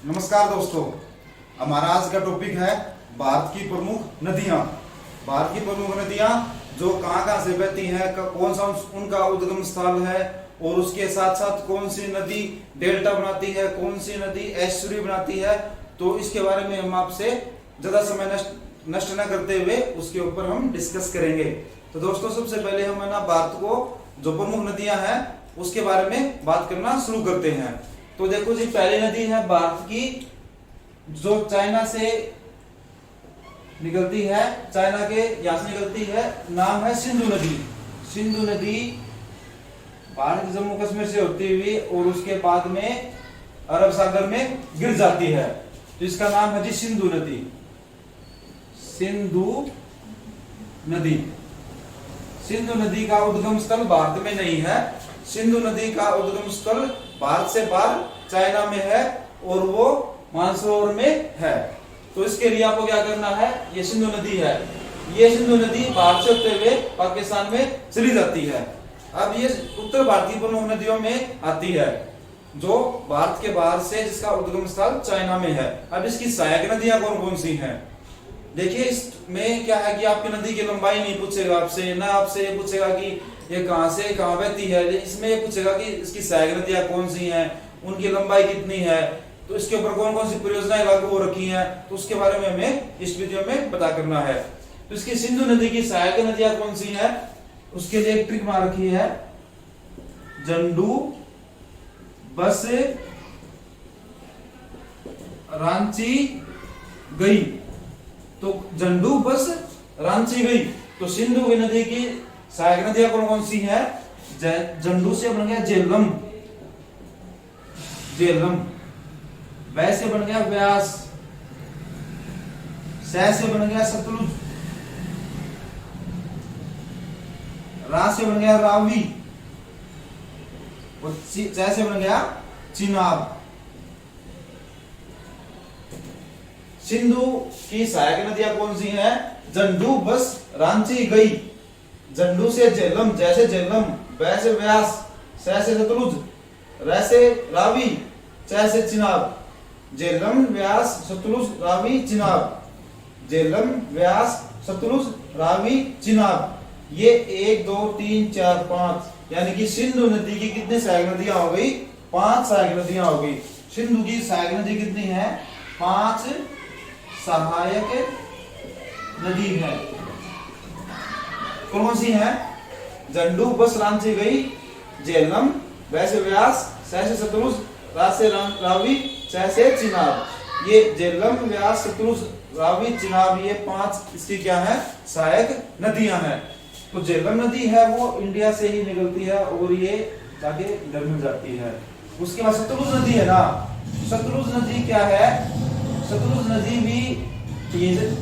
नमस्कार दोस्तों, हमारा आज का टॉपिक है भारत की प्रमुख नदियां। भारत की प्रमुख नदियां जो कहां से बहती हैं, कौन सा उनका उद्गम स्थल है और उसके साथ साथ कौन सी नदी डेल्टा बनाती है, कौन सी नदी एस्चुरी बनाती है। तो इसके बारे में हम आपसे ज्यादा समय नष्ट न करते हुए उसके ऊपर हम डिस्कस करेंगे। तो दोस्तों, सबसे पहले हम भारत को जो प्रमुख नदियां हैं उसके बारे में बात करना शुरू करते हैं। तो देखो जी, पहली नदी है भारत की जो चाइना से निकलती है, चाइना के यहां से निकलती है, नाम है सिंधु नदी। सिंधु नदी भारत जम्मू कश्मीर से होती हुई और उसके बाद में अरब सागर में गिर जाती है। तो इसका नाम है जी सिंधु नदी। सिंधु नदी। सिंधु नदी का उद्गम स्थल भारत में नहीं है। सिंधु नदी का उद्गम स्थल भारत से बाहर चाइना में है और वो मानसरोवर में है। तो इसके लिए आपको क्या करना है, ये सिंधु नदी है, ये सिंधु नदी भारत से होते हुए पाकिस्तान में चली जाती है। अब ये उत्तर भारतीय प्रमुख नदियों में आती है जो भारत के बाहर से जिसका उद्गम स्थल चाइना में है। अब इसकी सहायक नदियां कौन कौन सी हैं? देखिए, इसमें क्या है कि आपकी नदी की लंबाई नहीं पूछेगा आपसे, ना आपसे ये पूछेगा कि ये कहां से कहां बहती है। इसमें ये पूछेगा कि इसकी सहायक नदियां कौन सी हैं, उनकी लंबाई कितनी है, तो इसके ऊपर कौन कौन सी परियोजनाएं लागू हो रखी हैं, तो उसके बारे में हमें इस वीडियो में पता करना है। तो इसकी सिंधु नदी की सहायक नदियां कौन सी हैं, उसके लिए एक ट्रिक बना रखी है, जंडू, बस, रांची, गई। तो जंडू, बस, रांची, गई। तो सिंधु की नदी की सहायक नदियां कौन कौन सी है? जंडू से बन गया झेलम, झेलम। वै से बन गया व्यास, सै से बन गया सतलुज, रा से बन गया रावी और चै से बन गया चिनाब। सिंधु की सहायक नदियां कौन सी हैं? जंडू, बस, रांची, गई। जंडू से झेलम, जैसे झेलम, वै से व्यास, सै से सतलुज, रै से रावी, चै से चिनाब। झेलम, व्यास, सतलुज, रावी, चिनाब। झेलम, व्यास, सतलुज, रावी, चिनाब। ये 1 2 3 4 5 यानी कि सिंधु नदी की कितनी सहायक नदियां हो गई? 5 सहायक नदियां हो गई। सिंधु की सहायक नदी कितनी है? 5 सहायक नदी है। कौन सी है? जंडू, बस, रांची, गई, झेलम, वै से व्यास, सै से सतलुज, रा से रावी, चै से चिनाब। ये झेलम, व्यास, सतलुज, रावी, चिनाब, ये 5 इसकी क्या है? सहायक नदियां हैं। तो झेलम नदी है वो इंडिया से ही निकलती है और ये जाके इधर मिल जाती है। उसके बाद सतलुज नदी है ना, सतलुज नदी क्या है? सतलुज नदी भी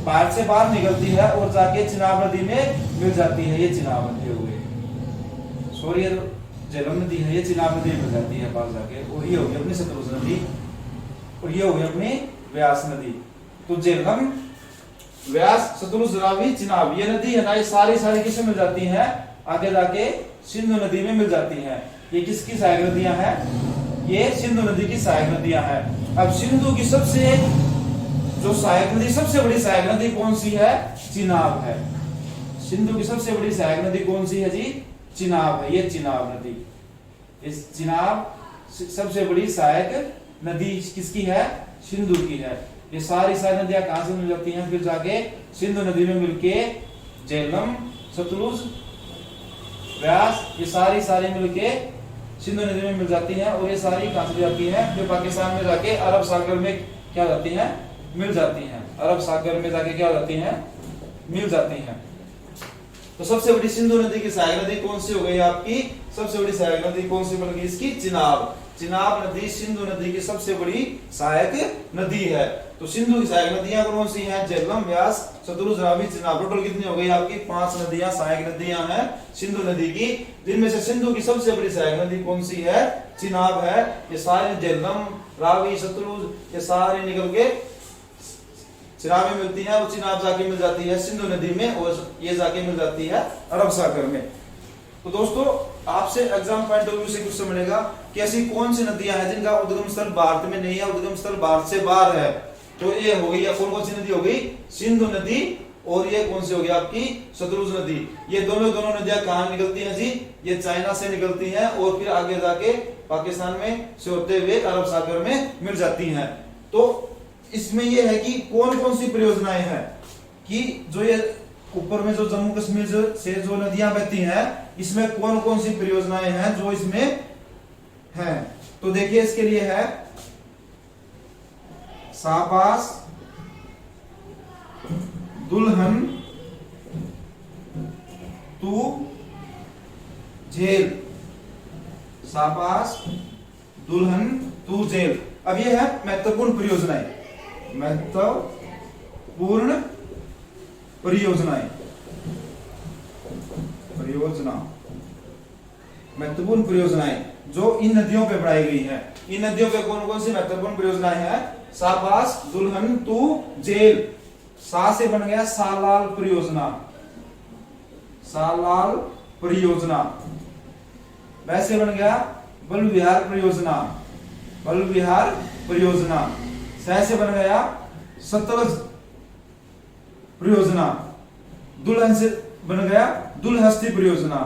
भारत से बाहर निकलती है और जाके चिनाब नदी में मिल जाती है। ये चिनाब नदी हो गई, सॉरी, झेलम नदी है, ये चिनाब नदी में मिल जाती है पास जाके। और ये हो गई अपनी सतलुज नदी और ये हो गई अपनी व्यास नदी। तो झेलम, व्यास, सतलुज, रावी, चिनाब, ये नदी है ना, ये सारी किसमें मिल जाती हैं? आगे जाके सिंधु नदी में मिल जाती हैं। ये किसकी सहायक नदियां हैं? ये सिंधु नदी की सहायक नदियां हैं। अब सिंधु की सबसे जो सहायक नदी, सबसे बड़ी सहायक नदी कौन सी है? चिनाब है। सिंधु की सबसे बड़ी सहायक नदी कौन सी है जी? चिनाब है। ये चिनाब नदी, इस चिनाब सबसे बड़ी सहायक नदी किसकी है? सिंधु की है। ये सारी नदियां कहां से मिल जाती हैं? फिर जाके सिंधु नदी में मिलके झेलम, सतलुज, व्यास, ये सारी मिलके सिंधु नदी में मिल जाती हैं। और ये सारी कहां से जाती हैं? फिर पाकिस्तान में जाके अरब सागर में क्या जाती हैं? मिल जाती हैं। अरब सागर में जाके क्या जाती हैं? मिल जाती हैं। तो सबसे बड़ी सिंधु नदी की सहायक नदी कौन सी हो गई आपकी? सबसे बड़ी सहायक नदी कौन सी बन गई इसकी? चिनाब। चिनाब नदी सिंधु नदी की सबसे बड़ी सहायक नदी है। तो सिंधु की सहायक नदियां कौन सी हैं? झेलम, व्यास, सतलुज, रावी, चिनाब। टोटल कितनी हो गई आपकी? 5 नदियां सहायक नदियां हैं सिंधु नदी की, जिनमें से सिंधु की सबसे बड़ी सहायक नदी कौन सी है? चिनाब है। ये सारी झेलम, रावी, सतलुज, ये सारी निकल के चिनाब में मिलती है और चिनाब जाके मिल जाती है सिंधु नदी में और ये जाके मिल जाती है अरब सागर में। तो दोस्तों, आपसे एग्जाम पॉइंट ऑफ व्यू से क्वेश्चन मिलेगा कि ऐसी कौन सी नदियां हैं जिनका उद्गम स्थल भारत में नहीं है, उद्गम स्थल भारत से बाहर है। तो ये हो गई, या कौन कौन सी नदी हो गई, सिंधु नदी, और ये कौन सी होगी आपकी सतलुज नदी। ये दोनों नदियां कहां निकलती हैं जी, ये चाइना से निकलती हैं और फिर आगे जाके पाकिस्तान में से होते हुए अरब सागर में मिल जाती हैं। तो इसमें ये है कि कौन कौन सी परियोजनाएं हैं, कि जो ये ऊपर में जो जम्मू कश्मीर से जो नदियां बहती हैं, इसमें कौन कौन सी परियोजनाएं हैं जो इसमें हैं। तो देखिए इसके लिए है शाहबाज दुल्हन तू झेल, शाहबाज दुल्हन तू झेल। अब ये है महत्वपूर्ण परियोजनाएं, महत्वपूर्ण परियोजनाएं, महत्वपूर्ण परियोजनाएं जो इन नदियों पे बढ़ाई गई हैं। इन नदियों पे कौन कौन सी महत्वपूर्ण परियोजनाएं हैं, शाहबाज दुल्हन तू जेल, सा से बन गया सालाल परियोजना, सालाल परियोजना, वैसे बन गया बल विहार परियोजना, बल विहार परियोजना, सह से बन गया सतलज परियोजना, दुल्हन से बन गया दुल्हस्ती परियोजना,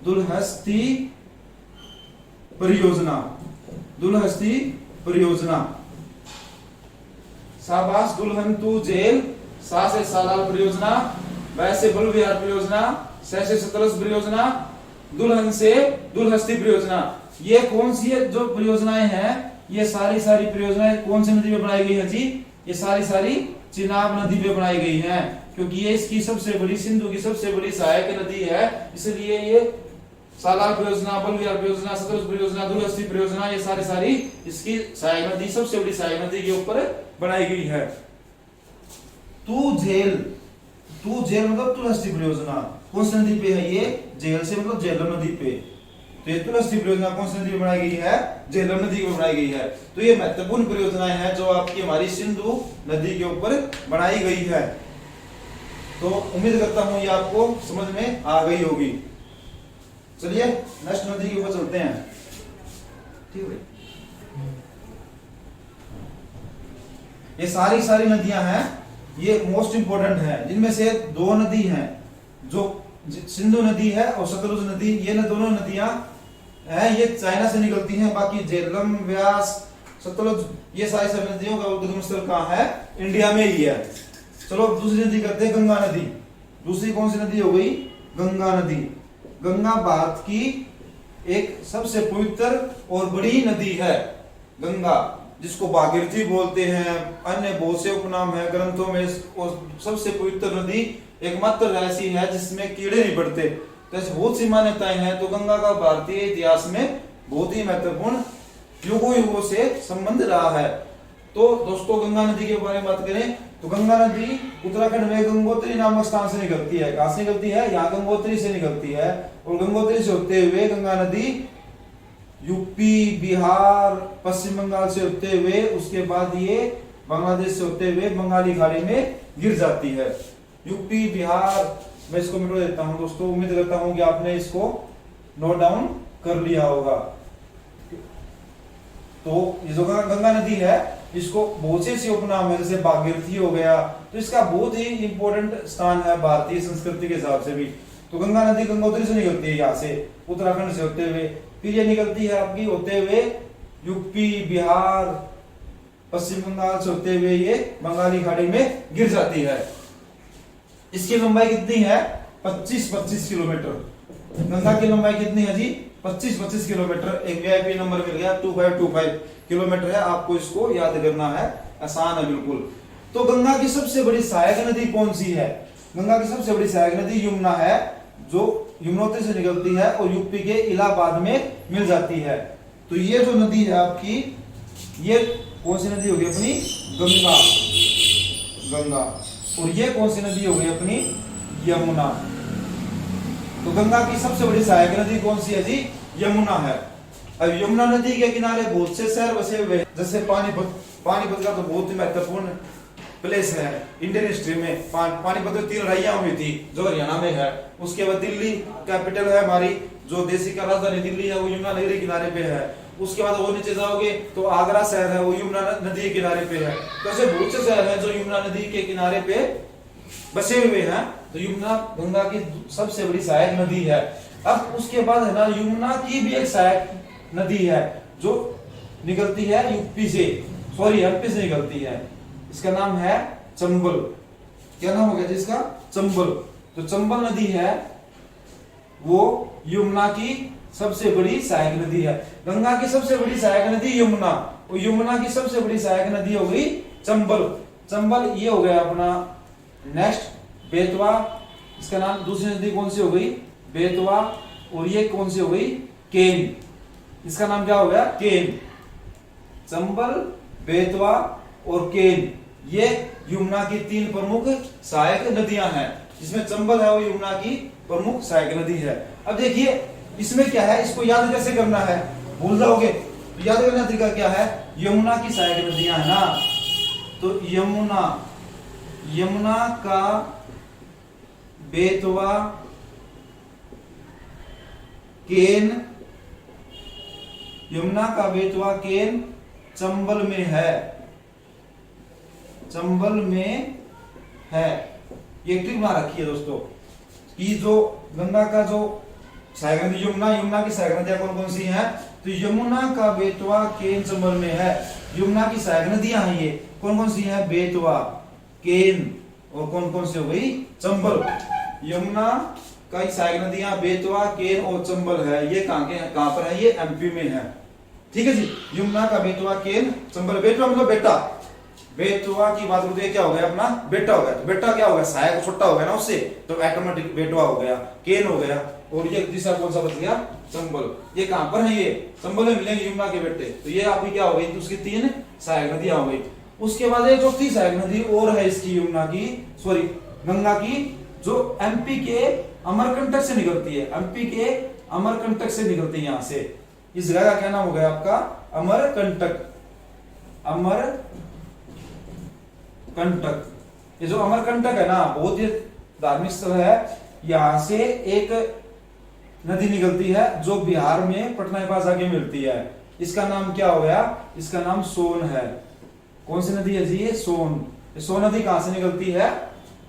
दुल्हस्ती परियोजना, दुल्हस्ती परियोजना, शाहबाज दुल्हन तू जेल, सा से सालाल परियोजना, वैसे बल विहार परियोजना, सह से सतलज परियोजना, दुल्हन से दुल्हस्ती परियोजना। ये कौन सी है जो परियोजनाएं हैं, ये सारी परियोजनाएं कौन सी नदी पे बनाई गई है जी, ये सारी चिनाब नदी पे बनाई गई हैं, क्योंकि ये इसकी सबसे बड़ी, सिंधु की सबसे बड़ी सहायक नदी है, इसलिए ये सालाल परियोजना, बल विहार परियोजना, सतलज परियोजना, दुल्हस्ती परियोजना, ये सारी इसकी सहायक नदी, सबसे बड़ी सहायक नदी के ऊपर बनाई गई है। तू झेल, तू झेल मतलब तुलसी परियोजना कौन सी नदी पे है, ये झेल से मतलब झेलम नदी पे। तो ये तुलसी परियोजना कौन सी नदी पे बनाई गई है, झेलम नदी पे बनाई गई है। तो ये महत्वपूर्ण परियोजनाएं हैं जो आपकी हमारी सिंधु नदी के ऊपर बनाई गई है। तो उम्मीद करता हूं ये आपको समझ में आ गई होगी। चलिए नेक्स्ट नदी के ऊपर चलते हैं। ठीक है, ये सारी नदियां हैं, ये मोस्ट इंपोर्टेंट है, जिनमें से दो नदी हैं जो सिंधु नदी है और सतलुज नदी, ये दोनों नदियां हैं, ये चाइना से निकलती हैं। बाकी झेलम, व्यास, सतलुज, ये सारी नदियों का उद्गम स्थल कहां है, इंडिया में ही है। चलो दूसरी नदी करते हैं, गंगा नदी। दूसरी कौन सी नदी हो गई, गंगा नदी। गंगा भारत की एक सबसे पवित्र और बड़ी नदी है गंगा, जिसको भागीरथी बोलते हैं, अन्य बहुत से उपनाम है ग्रंथों में। सबसे पवित्र नदी एकमात्र ऐसी है जिसमें कीड़े नहीं पड़ते। तो ऐसी बहुत सी मान्यताएं हैं। तो गंगा का भारतीय इतिहास में बहुत ही महत्वपूर्ण युगों से संबंध रहा है। तो दोस्तों गंगा नदी के बारे में बात करें तो गंगा नदी उत्तराखंड में गंगोत्री नामक स्थान से निकलती है। कहां से निकलती है, यहाँ गंगोत्री से निकलती है, और गंगोत्री से होते हुए गंगा नदी यूपी, बिहार, पश्चिम बंगाल से होते हुए उसके बाद ये बांग्लादेश से होते हुए बंगाली खाड़ी में गिर जाती है। यूपी, बिहार, मैं इसको मिटा देता हूं दोस्तों। उम्मीद करता हूं कि आपने इसको नोट डाउन कर लिया होगा। तो ये जो गंगा नदी है, इसको बहुत से उपनाम है, जैसे भागीरथी हो गया। तो इसका बहुत ही इंपॉर्टेंट स्थान है भारतीय संस्कृति के हिसाब से भी। तो गंगा नदी गंगोत्री से निकलती है, यहाँ से उत्तराखंड से होते हुए, फिर ये निकलती है आपकी होते हुए यूपी, बिहार, पश्चिम बंगाल से होते हुए ये बंगाली खाड़ी में गिर जाती है। इसकी लंबाई कितनी है, 25 किलोमीटर। गंगा की लंबाई कितनी है जी, 25 किलोमीटर। एक वीआईपी नंबर मिल गया, 2525 किलोमीटर है। आपको इसको याद करना है, आसान है बिल्कुल। तो गंगा की सबसे बड़ी सहायक नदी कौन सी है, गंगा की सबसे बड़ी सहायक नदी यमुना है, जो यमुनोत्री से निकलती है और यूपी के इलाहाबाद में मिल जाती है। तो ये जो नदी है आपकी, ये कौन सी नदी होगी अपनी, गंगा। और ये कौन सी नदी होगी अपनी, यमुना। तो गंगा की सबसे बड़ी सहायक नदी कौन सी है जी, यमुना है। अब यमुना नदी के किनारे बहुत से शहर बसे हुए, जैसे पानीपत का तो बहुत ही महत्वपूर्ण प्लेस है इंडियन हिस्ट्री में। पानीपत में 3 लड़ाइयां हुई थी जो हरियाणा में है। उसके बाद दिल्ली कैपिटल है हमारी, जो देश का राजधानी दिल्ली है, वो यमुना नदी के किनारे पे है। उसके बाद वो नीचे जाओगे तो आगरा शहर है, वो यमुना नदी के किनारे पे है। तो ऐसे बहुत से शहर हैं जो यमुना नदी के किनारे पे बसे हुए हैं। तो यमुना गंगा की सबसे बड़ी सहायक नदी है। अब उसके बाद है ना, यमुना की भी एक सहायक नदी है जो निकलती है यूपी से, सॉरी एमपी से निकलती है। इसका नाम है चंबल। क्या नाम हो गया जिसका? चंबल। तो चंबल नदी है वो यमुना की सबसे बड़ी सहायक नदी है। गंगा की सबसे बड़ी सहायक नदी यमुना, और यमुना की सबसे बड़ी सहायक नदी हो गई चंबल। चंबल ये हो गया अपना। नेक्स्ट बेतवा, इसका नाम दूसरी नदी कौन सी हो गई? बेतवा। और ये कौन सी हो गई? केन। इसका नाम क्या हो गया? केन। चंबल, बेतवा और केन, ये यमुना की 3 प्रमुख सहायक नदियां हैं, जिसमें चंबल है वो यमुना की प्रमुख सहायक नदी है। अब देखिए इसमें क्या है, इसको याद कैसे करना है? भूल जाओगे तो याद करने का तरीका क्या है? यमुना की सहायक नदियां है ना, तो यमुना का बेतवा, केन, यमुना का बेतवा केन चंबल में है, चंबल में है। ये ट्रिक बना रखी है दोस्तों कि जो गंगा का जो सहायक नदी यमुना की सहायक नदियां कौन कौन सी हैं? तो यमुना का बेतवा केन चंबल में है। यमुना की सहायक नदियां हैं ये कौन कौन सी हैं? बेतवा, केन और कौन कौन सी हो गई? चंबल। यमुना का सहायक नदियां बेतवा, केन और चंबल है। ये कहां पर है? ये एमपी में है। ठीक है जी। यमुना का बेतवा, केन, चंबल। बेतवा मतलब बेटा, बेतवा की बात करते हैं क्या हो गया? अपना बेटा हो गया। तो बेटा क्या हो गया? सहायक छोटा हो गया ना उससे, तो ऑटोमेटिक बेटवा हो गया, केन हो गया। और ये तीसरा कौन सा बच गया? चंबल। ये कहां पर है? ये चंबल में मिलेंगे यमुना के बेटे। तो ये आपकी क्या हो गई? उसकी 3 सहायक नदियां हो गई। उसके बाद एक चौथी सहायक नदी और है इसकी यमुना की, सॉरी गंगा की, जो एमपी के अमरकंटक से निकलती है। एमपी के अमरकंटक से निकलती है यहां से। इस जगह का क्या नाम हो गया आपका? अमरकंटक। अमरकंटक। ये जो अमरकंटक है ना, बहुत ही धार्मिक स्थल है। यहां से एक नदी निकलती है जो बिहार में पटना के पास आके मिलती है। इसका नाम क्या हो गया? इसका नाम सोन है। कौन सी नदी है जी? ये सोन। सोन नदी कहां से निकलती है?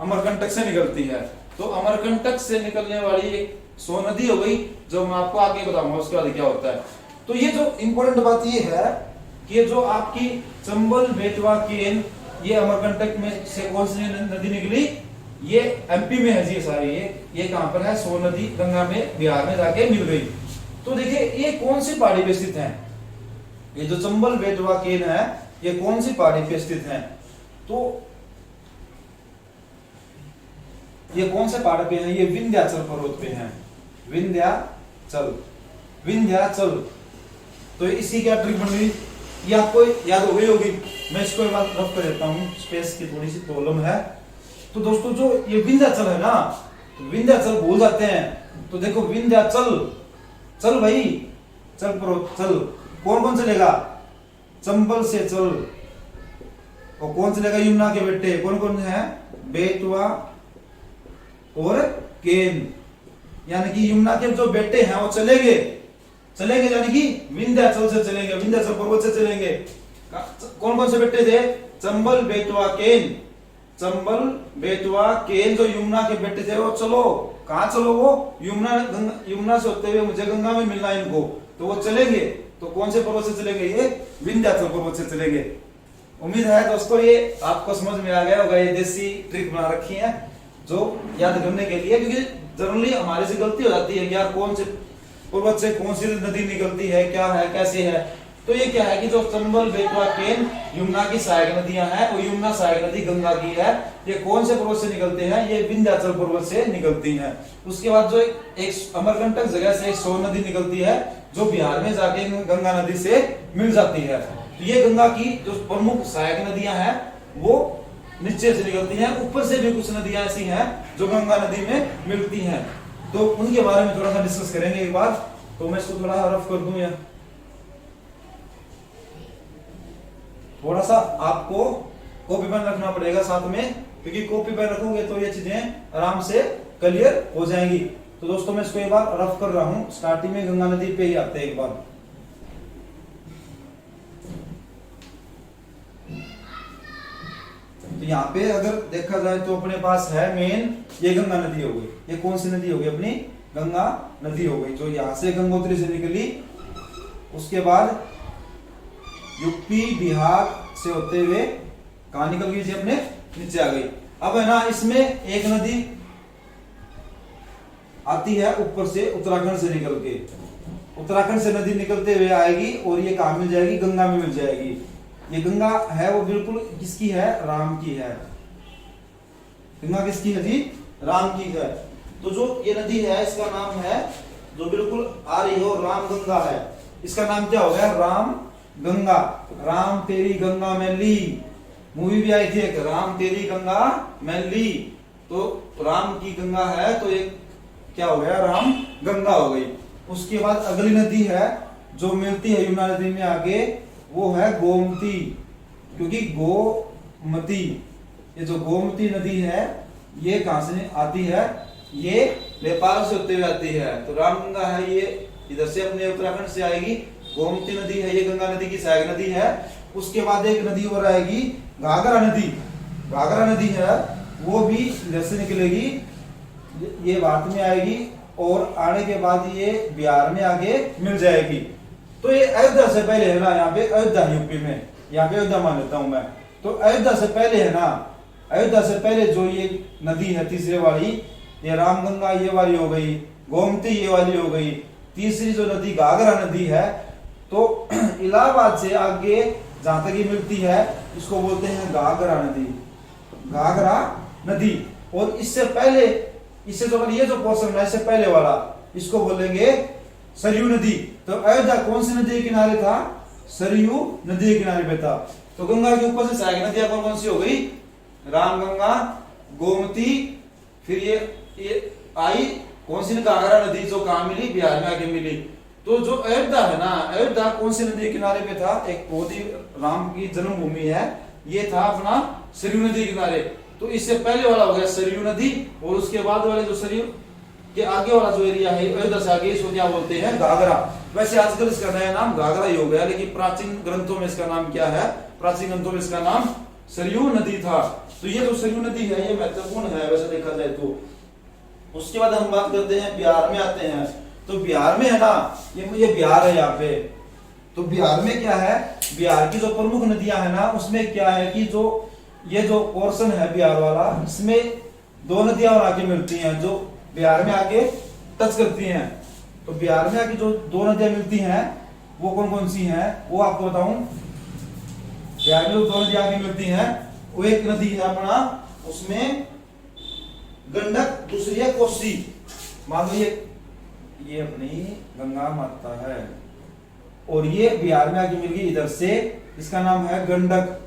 अमरकंटक से निकलती है। तो अमरकंटक से निकलने वाली एक सोन नदी हो गई, जो मैं आपको आगे बताऊंगा उसके बाद क्या होता है। तो ये जो इंपॉर्टेंट बात ये है कि ये जो आपकी चंबल, बेतवा, केन, ये अमरकंटक में से कौन सी नदी निकली? ये एमपी में है जी सारी। ये कहां पर है? सोन नदी गंगा में बिहार में जाके मिल गई। तो देखिए ये कौन सी पहाड़ी पे स्थित है? ये जो चंबल, बेतवा, केन है, ये कौन सी पहाड़ी पे स्थित है? तो ये कौन से पहाड़ पे है? ये विंध्याचल पर्वत पे है। विंध्याचल। तो इसी क्या ट्रिक बन गई? ये आपको याद हो गई होगी। मैं इसको एक बार रफ कर देता हूं, स्पेस की थोड़ी सी प्रॉब्लम है। तो दोस्तों जो ये विंध्याचल है ना, तो विंध्याचल भूल जाते हैं। तो देखो विंध्याचल, चल भाई, चल पर्वत चल, कौन कौन चलेगा? चंबल से चल। और कौन चलेगा? यमुना के बेटे कौन कौन है? बेतवा और केन। यानी कि यमुना के जो बेटे हैं वो चलेंगे, यानी कि विंध्याचल से चलेंगे, विंध्याचल पर्वत से चलेंगे। कौन कौन से बेटे थे? चंबल, बेतवा, केन। चंबल, बेतवा, केन जो यमुना के बेटे थे वो चलो। कहां चलो? वो यमुना से होते हुए मुझे गंगा में मिलना है इनको, तो वो चलेंगे। तो कौन से पर्वत से चलेंगे? ये विंध्याचल पर्वत से चलेंगे। उम्मीद है दोस्तों ये आपको समझ में आ गया होगा। ये देसी ट्रिक बना रखी है जो याद करने के लिए, क्योंकि जनरली हमारे से गलती हो जाती है कि यार कौन से पर्वत से कौन सी नदी निकलती है, क्या है, कैसे है। तो ये क्या है कि जो चंबल, बेतवा, केन यमुना की सहायक नदियां हैं, और यमुना सहायक नदी गंगा की है। ये कौन से पर्वत से निकलते हैं? ये विंध्याचल पर्वत से निकलती हैं। उसके बाद जो एक अमरकंटक जगह से एक सोन नदी निकलती है, जो बिहार में जाके गंगा नदी से मिल जाती है। तो ये गंगा की जो प्रमुख सहायक नदियां हैं वो नीचे से निकलती हैं। ऊपर से भी कुछ नदियां ऐसी हैं जो गंगा नदी में मिलती हैं। तो उनके बारे में थोड़ा सा डिस्कस करेंगे एक बार। तो मैं इसको थोड़ा रफ कर दूं, या थोड़ा सा आपको कॉपी पेन रखना पड़ेगा साथ में, क्योंकि कॉपी पेन रखोगे तो ये चीजें आराम से क्लियर हो जाएंगी। तो दोस्तों मैं इसको एक बार रफ कर रहा हूं। स्टार्टिंग में गंगा नदी पे ही आते हैं एक बार। तो यहाँ पे अगर देखा जाए तो अपने पास है मेन, ये गंगा नदी हो गई। ये कौन सी नदी हो गई? अपनी गंगा नदी हो गई, जो यहाँ से गंगोत्री से निकली, उसके बाद यूपी बिहार से होते हुए कहां निकल गई? अपने नीचे आ गई। अब है ना, इसमें एक नदी आती है ऊपर से, उत्तराखंड से निकल के। उत्तराखंड से नदी निकलते हुए आएगी और ये कहां मिल जाएगी? गंगा में मिल जाएगी। ये गंगा है वो बिल्कुल किसकी है? राम की है। गंगा किसकी है जी? राम की है। तो जो ये नदी है इसका नाम है, जो बिल्कुल आ रही हो, राम गंगा है। इसका नाम क्या हो गया? राम गंगा। राम तेरी गंगा में ली, मूवी भी आई थी एक, राम तेरी गंगा में ली। तो राम की गंगा है तो एक क्या हो गया? राम गंगा हो गई। उसके बाद अगली नदी है जो मिलती है यमुना नदी में आगे, वो है गोमती, क्योंकि गोमती, ये जो गोमती नदी है ये कहां से आती है? ये नेपाल से होते हुए आती है। तो रामगंगा है ये इधर से अपने उत्तराखंड से आएगी। गोमती नदी है ये गंगा नदी की सहायक नदी है। उसके बाद एक नदी और आएगी, घाघरा नदी। घाघरा नदी है वो भी इधर से निकलेगी, ये भारत में आएगी और आने के बाद ये बिहार में आगे मिल जाएगी। तो ये अयोध्या से पहले है ना, यहाँ पे अयोध्या यूपी में, यहाँ पे अयोध्या मान लेता हूं मैं। तो अयोध्या से पहले है ना, अयोध्या से पहले जो ये नदी है तीसरे वाली, ये रामगंगा ये वाली हो गई, गोमती ये वाली हो गई। तीसरी जो नदी घाघरा नदी है, तो इलाहाबाद से आगे जहां तक ये मिलती है इसको बोलते हैं घाघरा नदी। घाघरा नदी। और इससे पहले, इससे जो ये जो पोर्शन है इससे पहले वाला, इसको बोलेंगे सरयू नदी। तो अयोध्या कौन सी नदी के किनारे था? सरयू नदी के किनारे पे था। तो गंगा के ऊपर से सहायक नदियां कौन कौन सी हो गई? रामगंगा, गोमती, फिर ये आई कौन सी? घाघरा नदी, जो कहां मिली? बिहार में आके मिली। तो जो अयोध्या है ना, अयोध्या कौन सी नदी के किनारे पे था? एक बहुत ही राम की जन्मभूमि है, ये था अपना सरयू नदी के किनारे। तो इससे पहले वाला हो गया सरयू नदी, और उसके बाद वाले जो सरयू के आगे वाला जो एरिया है अयोध्या से आगे, इसको क्या बोलते हैं? घाघरा। वैसे आजकल इसका नया नाम घाघरा ही हो गया, लेकिन प्राचीन ग्रंथों में इसका नाम क्या है? प्राचीन ग्रंथों में इसका नाम सरयू नदी था। तो ये जो सरयू नदी है ये महत्वपूर्ण है वैसे देखा जाए तो। उसके बाद हम बात करते हैं, बिहार में आते हैं। तो बिहार में है ना, ये बिहार है यहाँ पे। तो बिहार में क्या है? बिहार की जो प्रमुख नदियां है ना, उसमें क्या है कि जो ये जो पोर्शन है बिहार वाला, इसमें दो नदियां और आगे मिलती हैं जो बिहार में आके टच करती हैं। तो बिहार में आके जो दो नदियां मिलती हैं वो कौन कौन सी हैं वो आपको बताऊं। बिहार में जो दो नदियां आगे मिलती हैं, वो एक नदी है अपना, उसमें गंडक, दूसरी है कोसी। मान लो ये अपनी गंगा माता है और ये बिहार में आके मिल गई इधर से, इसका नाम है गंडक।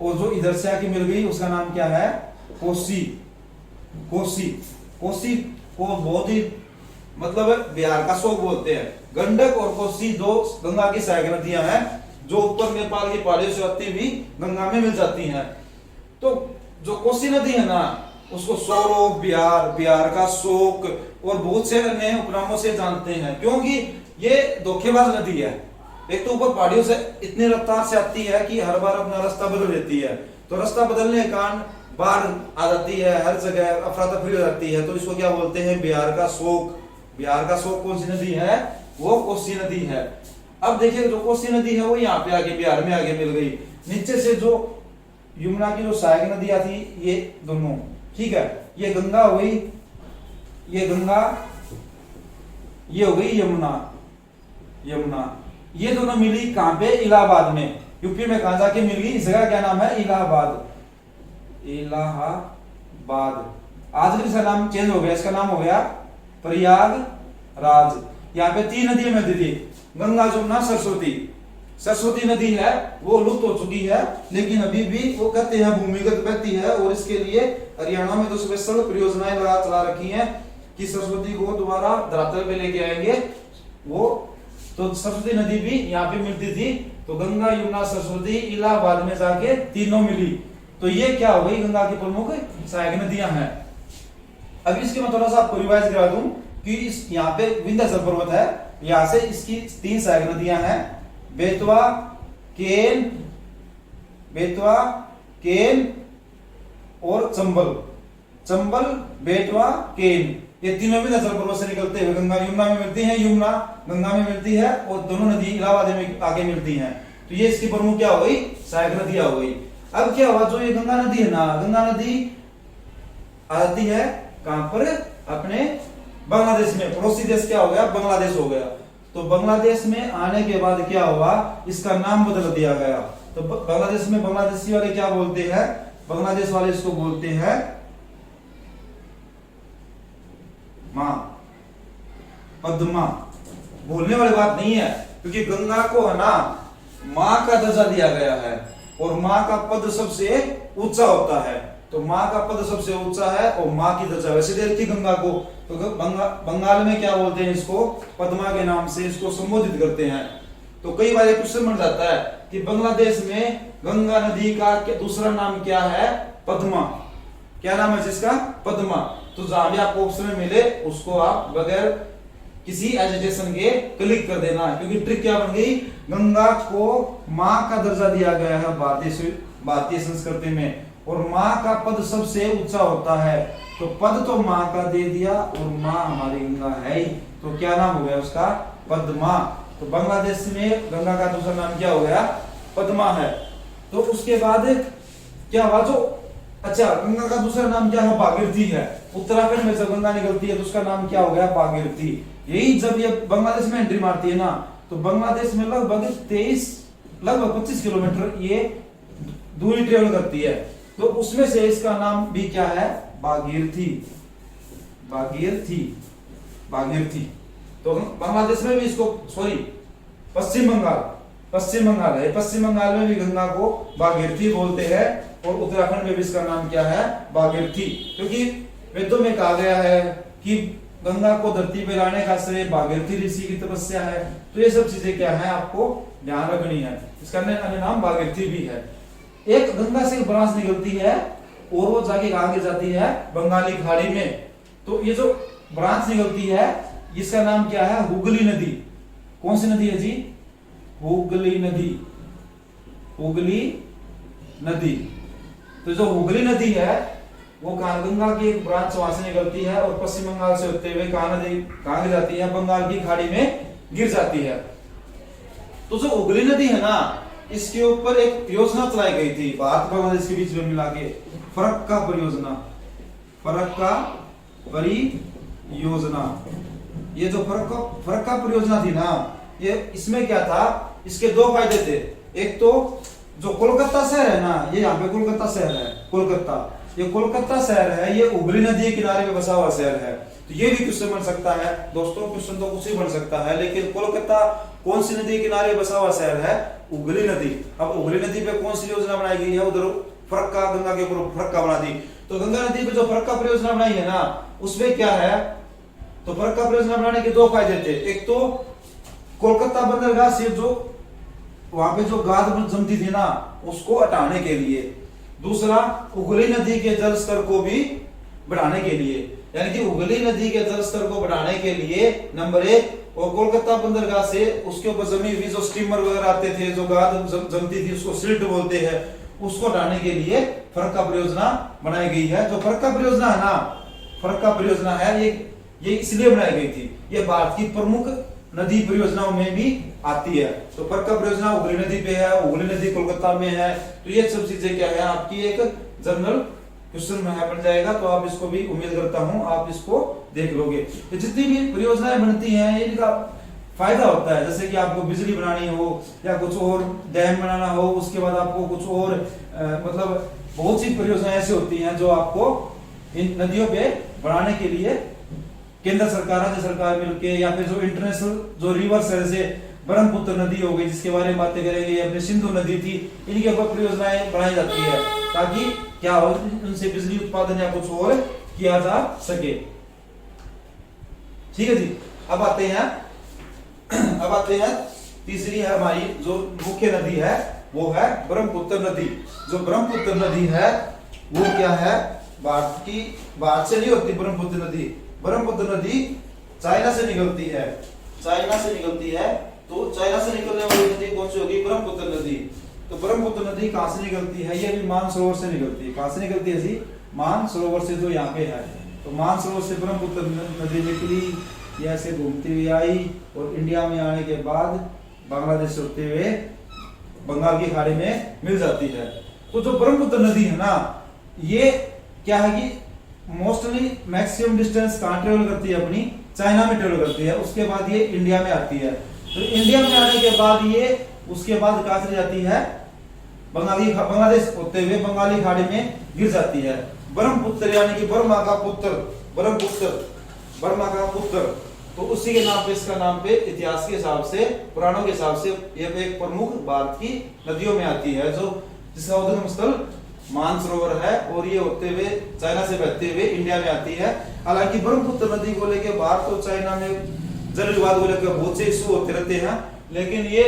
और जो इधर से आके मिल गई उसका नाम क्या है? कोसी। कोसी, कोसी को बहुत ही मतलब बिहार का शोक बोलते हैं। गंडक और कोसी दो गंगा की सहायक नदियां हैं जो ऊपर नेपाल की पहाड़ियों से आती हुई गंगा में मिल जाती हैं। तो जो कोसी नदी है ना, उसको सौरभ, बिहार, बिहार का शोक और बहुत से अन्य उपनामों से जानते हैं, क्योंकि ये धोखेबाज नदी है। एक तो ऊपर पहाड़ियों से इतनी रफ्तार से आती है कि हर बार अपना रास्ता बदल देती है। तो रास्ता बदलने के कारण बाढ़ आ जाती है, हर जगह अफरा तफरी हो जाती है। तो इसको क्या बोलते हैं? बिहार का शोक। बिहार का शोक कौन सी नदी है? वो कोसी नदी है। अब देखिए जो कोसी नदी है वो यहाँ पे आगे बिहार में आगे मिल गई। नीचे से जो यमुना की जो सहायक नदियां थी ये दोनों, ठीक है, ये गंगा हो गई, ये गंगा, ये हो गई यमुना। यमुना ये दोनों मिली कहां पे? इलाहाबाद में। यूपी में कहां जाके मिल गई? इस जगह क्या नाम है? इलाहाबाद। इलाहाबाद। आजकल इसका नाम चेंज हो गया, इसका नाम हो गया प्रयागराज। यहाँ पे तीन नदियां मिलती थी, गंगा, जमुना, सरस्वती। सरस्वती नदी है वो लुप्त हो चुकी है, लेकिन अभी भी वो कहते हैं भूमिगत बहती है। और इसके लिए हरियाणा में तो स्पेशल परियोजनाएं लगा चला रखी हैं कि सरस्वती को दोबारा धरातल पे लेके आएंगे वो। तो सरस्वती नदी भी यहाँ पे मिलती थी। तो गंगा यमुना सरस्वती इलाहाबाद में जाके तीनों मिली। तो ये क्या हो गई, गंगा की प्रमुख सहायक नदियां हैं। अब इसके मैं थोड़ा सा आपको रिवाइज करा दूं कि इस यहाँ पे विंध्याचल पर्वत है, यहां से इसकी 3 सहायक नदियां हैं, बेतवा, केन और चंबल। चंबल, बेतवा, केन, ये तीनों विंध्याचल पर्वत से निकलते हुए गंगा यमुना में मिलती है, यमुना गंगा में मिलती है और दोनों नदी इलाहाबाद में आगे मिलती हैं। तो ये इसकी प्रमुख क्या हो गई, सहायक नदियां हो गई। अब क्या हुआ, जो ये गंगा नदी है ना, गंगा नदी आती है कहां पर, अपने बांग्लादेश में। पड़ोसी देश क्या हो गया, बांग्लादेश हो गया। तो बांग्लादेश में आने के बाद क्या हुआ, इसका नाम बदल दिया गया। तो बांग्लादेश में बांग्लादेशी वाले क्या बोलते हैं, बांग्लादेश वाले इसको बोलते हैं मां, पद्मा। बोलने वाली बात नहीं है, क्योंकि गंगा को है ना मां का दर्जा दिया गया है और मां का पद सबसे ऊंचा होता है। तो मां का पद सबसे ऊंचा है और मां की दर्जा वैसे दे रखी गंगा को। तो बंगाल में क्या बोलते हैं, इसको पद्मा के नाम से इसको संबोधित करते हैं। तो कई बार क्वेश्चन बन जाता है कि बांग्लादेश में गंगा नदी का दूसरा नाम क्या है, पद्मा। क्या नाम है जिसका, पद्मा। तो जहां भी आपको ऑप्शन में मिले उसको आप बगैर किसी एजिटेशन के क्लिक कर देना है, क्योंकि ट्रिक क्या बन गई, गंगा को मां का दर्जा दिया गया है भारतीय संस्कृति में और मां का पद सबसे ऊंचा होता है। तो पद तो मां का दे दिया और मां हमारी गंगा है ही, तो क्या नाम हो गया उसका, पद्मा। तो बांग्लादेश में गंगा का दूसरा नाम क्या हो गया, पद्मा है। तो उसके बाद क्या हुआ, जो अच्छा गंगा का दूसरा नाम क्या है, भागीरथी है। उत्तराखंड में जब गंगा निकलती है तो उसका नाम क्या हो गया, भागीरथी। यही जब ये बांग्लादेश में एंट्री मारती है ना, तो बांग्लादेश में लगभग 25 किलोमीटर ये दूरी ट्रेवल करती है। तो उसमें से इसका नाम भी क्या है, भागीरथी। तो बांग्लादेश में भी इसको पश्चिम बंगाल है, पश्चिम बंगाल में भी गंगा को भागीरथी बोलते हैं और उत्तराखंड में भी इसका नाम क्या है, भागीरथी। क्योंकि वेदों में कहा गया है कि गंगा को धरती पे लाने का श्रेय भागीरथी ऋषि की तपस्या है। तो ये सब चीजें क्या है, आपको ध्यान रखनी है। इसका अन्य नाम भागीरथी भी है। एक गंगा से ब्रांच निकलती है और वो जाके आगे जाती है बंगाली खाड़ी में। तो ये जो ब्रांच निकलती है इसका नाम क्या है, हुगली नदी। कौन सी नदी है जी, हुगली नदी। तो जो हुगली नदी है वो गंगा की एक ब्रांच वहां से निकलती है और पश्चिम बंगाल से होते हुए कहां जाती है, बंगाल की खाड़ी में गिर जाती है। तो जो हुगली नदी है ना, इसके ऊपर एक योजना चलाई गई थी भारत बांग्लादेश के बीच में मिला के, फरक्का परियोजना। ये जो फरक्का परियोजना थी ना, ये इसमें क्या था, इसके 2 फायदे थे। एक तो जो कोलकाता शहर है ना, ये यहाँ पे कोलकाता शहर है, ये कोलकाता शहर है, ये हुगली नदी के किनारे पे बसा हुआ शहर है। तो ये भी क्वेश्चन बन सकता है दोस्तों, क्वेश्चन तो कुछ ही बन सकता है, लेकिन कोलकाता कौन सी नदी के किनारे बसा हुआ शहर है, हुगली नदी। अब हुगली नदी पे कौन सी योजना बनाई गई है, उधर फरक्का, गंगा के ऊपर फरक्का बना दी। तो गंगा नदी पे जो फरक्का परियोजना बनाई है ना, उसमें क्या है, तो फरक्का परियोजना बनाने के 2 फायदे थे। एक तो कोलकाता बंदरगाह से जो वहां पे जो गाद जमती थी ना, उसको हटाने के लिए। दूसरा, हुगली नदी के जल स्तर को भी बढ़ाने के लिए, यानी कि हुगली नदी के जल स्तर को बढ़ाने के लिए नंबर 1, और कोलकाता बंदरगाह से उसके ऊपर जमी हुई जो स्टीमर वगैरह आते थे, जो गाद जमती थी, उसको सिल्ट बोलते हैं, उसको हटाने के लिए फरक्का परियोजना बनाई गई है। जो फरक्का परियोजना है ये इसलिए बनाई गई थी, ये भारत की प्रमुख नदी परियोजनाओं में भी आती है। तो फरक्का परियोजना हुगली नदी पे है, हुगली नदी कोलकाता में है। तो ये सब चीजें क्या है, आपकी एक जनरल क्वेश्चन में बन जाएगा। तो आप इसको भी, उम्मीद करता हूं आप इसको देख लोगे। तो जितनी भी परियोजनाएं बनती हैं इनका फायदा होता है, जैसे कि आपको बिजली बनानी हो या कुछ और डैम बनाना हो, उसके बाद आपको कुछ और मतलब बहुत सी परियोजनाएं ऐसी होती हैं जो आपको इन नदियों पे बनाने के लिए केंद्र सरकार, राज्य सरकार मिलके, या फिर जो इंटरनेशनल जो रिवर्स है, जैसे ब्रह्मपुत्र नदी हो गई जिसके बारे में बातें करेंगे, अपने सिंधु नदी थी, इनके ऊपर परियोजनाएं बनाई जाती है ताकि क्या हो, उनसे बिजली उत्पादन या कुछ और किया जा सके। ठीक है जी। अब आते हैं तीसरी है हमारी जो मुख्य नदी है वो है ब्रह्मपुत्र नदी। जो ब्रह्मपुत्र नदी है वो क्या है, भारत से नहीं होती ब्रह्मपुत्र नदी। ब्रह्मपुत्र नदी चाइना से निकलती है, चाइना से निकलती है। तो चाइना से निकलने वाली नदी कौन सी होगी, ब्रह्मपुत्र नदी। तो ब्रह्मपुत्र नदी कहां से निकलती है, ये भी मानसरोवर से निकलती है। कहां से निकलती है जी, मानसरोवर से, जो यहाँ पे है। तो मानसरोवर से ब्रह्मपुत्र नदी निकली, ये ऐसे घूमती हुई आई और इंडिया में आने के बाद बांग्लादेश होते हुए बंगाल की खाड़ी में मिल जाती है। तो जो ब्रह्मपुत्र नदी है ना, ये क्या है कि मोस्टली मैक्सिमम डिस्टेंस कहां ट्रेवल करती है, अपनी चाइना में ट्रेवल करती है। उसके बाद ये इंडिया में आती है। तो इंडिया में आने के बाद ये उसके बाद कहां चली जाती है, बांग्लादेश होते हुए बंगाली खाड़ी में गिर जाती है। ब्रह्मपुत्र यानी कि बर्मा का पुत्र, ब्रह्मपुत्र बर्मा का पुत्र। तो उसी के नाम पे, इसका नाम पे इतिहास के हिसाब से, पुराणों के हिसाब से यह एक प्रमुख भारत की नदियों में आती है, जो जिसका उद्गम स्थल मानसरोवर है और ये होते हुए चाइना से बहते हुए इंडिया में आती है। हालांकि ब्रह्मपुत्र नदी को लेकर भारत और चाइना में जल विवाद को लेकर बहुत से इशू होते रहते हैं, लेकिन ये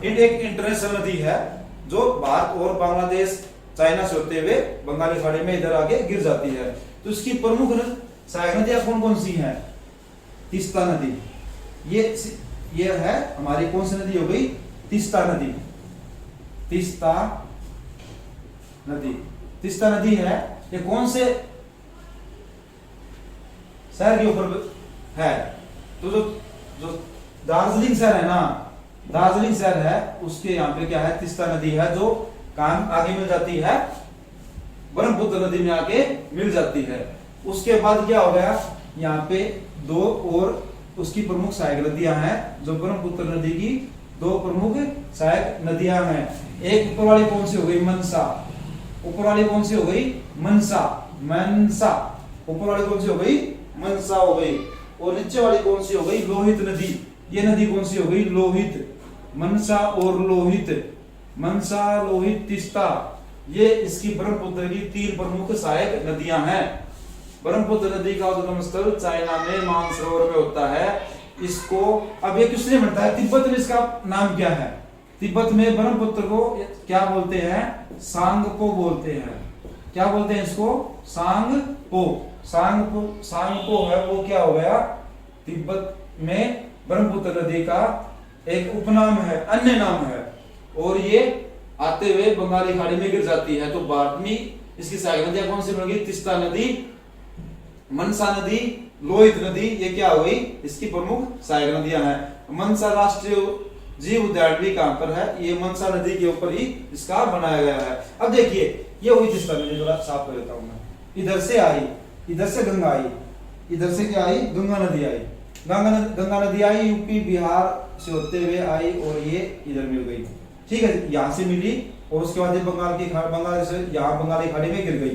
एक इंटरनेशनल नदी है जो भारत और बांग्लादेश चाइना से होते हुए बंगाली खाड़ी में इधर आके गिर जाती है। तो इसकी प्रमुख सहायक नदियां कौन कौन सी हैं, तीस्ता नदी, ये है हमारी कौन सी नदी हो गई, तीस्ता नदी। तीस्ता नदी, तीस्ता नदी है, ये कौन से शहर के ऊपर है, तो जो दार्जिलिंग शहर है ना, दार्जिलिंग शहर है उसके यहाँ पे क्या है, तीस्ता नदी है, जो काम आगे मिल जाती है, ब्रह्मपुत्र नदी में आके मिल जाती है। उसके बाद क्या हो गया, यहाँ पे दो और उसकी प्रमुख सहायक नदियां हैं, जो ब्रह्मपुत्र नदी की दो प्रमुख सहायक नदियां हैं। एक ऊपर वाली कौन सी हो गई, मनसा, ऊपर वाली कौन सी हो गई, मनसा, मनसा, ऊपर वाली कौन सी हो गई, मनसा हो गई। और नीचे वाली कौन सी हो गई, लोहित नदी। ये नदी कौन सी हो गई, लोहित। मनसा और लोहित, मनसा, लोहित, तीस्ता, ये इसकी ब्रह्मपुत्र की तीन प्रमुख सहायक नदियां हैं। ब्रह्मपुत्र नदी का उद्गम स्थल चाइना में मानसरोवर में होता है। इसको अब ये किसने बनता है, तिब्बत में इसका नाम क्या है, तिब्बत में ब्रह्मपुत्र को क्या बोलते हैं, सांगपो बोलते हैं। क्या बोलते हैं इसको, सांगपो। सांगपो, सांगपो है वो क्या हो गया, तिब्बत में ब्रह्मपुत्र नदी का एक उपनाम है, अन्य नाम है, और ये आते हुए बंगाली खाड़ी में गिर जाती है। तो भारत में इसकी सहायक नदियां कौन सी बन गई, तीस्ता नदी, मनसा नदी, लोहित नदी, ये क्या हो गई, इसकी प्रमुख सहायक नदियां हैं। मनसा राष्ट्रीय जीव उद्यान भी कहां पर है, ये मनसा नदी के ऊपर ही इसका बनाया गया है। अब देखिए ये हुई तीस्ता नदी, थोड़ा साफ कर देता हूं मैं। इधर से आई, इधर से गंगा आई, इधर से क्या आई, गंगा नदी आई। गंगा नदी आई, यूपी बिहार से होते हुए आई और ये इधर मिल गई, ठीक है, यहां से मिली और उसके बाद बंगाल की खाड़ी, बंगाल से यहां बंगाली खाड़ी में गिर गई।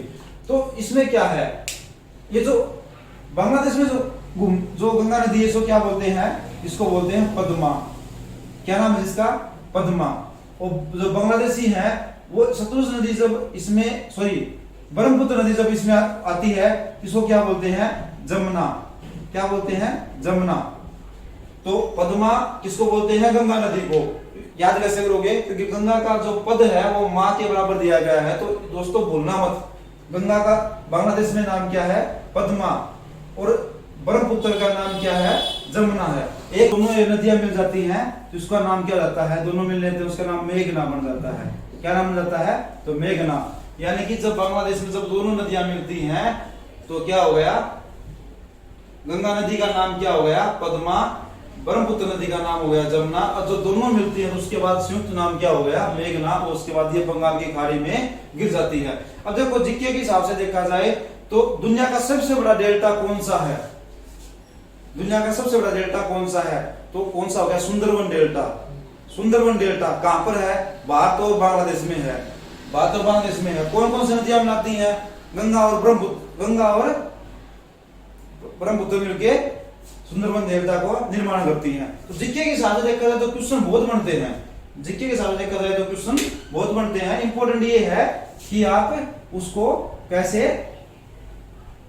तो इसमें क्या है, ये जो बांग्लादेश में जो गंगा नदी है, इसको क्या बोलते हैं, इसको बोलते हैं पद्मा। क्या नाम है इसका, पद्मा। और जो बांग्लादेशी है वो सतलुज नदी जब इसमें, सॉरी ब्रह्मपुत्र नदी जब इसमें आती है, इसको क्या बोलते हैं, जमुना। क्या बोलते हैं, जमुना। तो पद्मा किसको बोलते हैं, गंगा नदी को। याद कैसे करोगे, क्योंकि गंगा का जो पद है वो मां के बराबर दिया गया है। तो दोस्तों भूलना मत, गंगा का बांग्लादेश में नाम क्या है, पद्मा, और ब्रह्मपुत्र का नाम क्या है, जमुना है। एक दोनों ये नदियां मिल जाती हैं तो उसका नाम क्या जाता है, दोनों मिल लेते हैं उसका नाम मेघना बन जाता है। क्या नाम बन जाता है, तो मेघना। यानी कि जब बांग्लादेश में जब दोनों नदियां मिलती हैं तो क्या हो गया, गंगा नदी का नाम क्या हो गया, पद्मा, ब्रह्मपुत्र नदी का नाम हो गया जमुना। और जो दोनों मिलती है उसके बाद संयुक्त नाम क्या हो गया, मेघना। और उसके बाद ये बंगाल की खाड़ी में गिर जाती है। अब देखो जीके के हिसाब से देखा जाए तो दुनिया का सबसे बड़ा डेल्टा कौन सा है, दुनिया का सबसे बड़ा डेल्टा कौन सा है, तो कौन सा हो गया, सुंदरवन डेल्टा। सुंदरवन डेल्टा कहां पर है, भारत और बांग्लादेश में है, भारत और बांग्लादेश में है। कौन कौन सी नदियां मिलाती हैं, गंगा और ब्रह्मपुत्र, गंगा और ब्रह्मपुत्र मिलके सुंदरवन डेल्टा को निर्माण करती हैं। तो जीके के हिसाब से देखा जाए तो क्वेश्चन बहुत बनते हैं, जीके के हिसाब से देखा जाए तो क्वेश्चन बहुत बनते हैं। इंपॉर्टेंट ये है कि आप उसको कैसे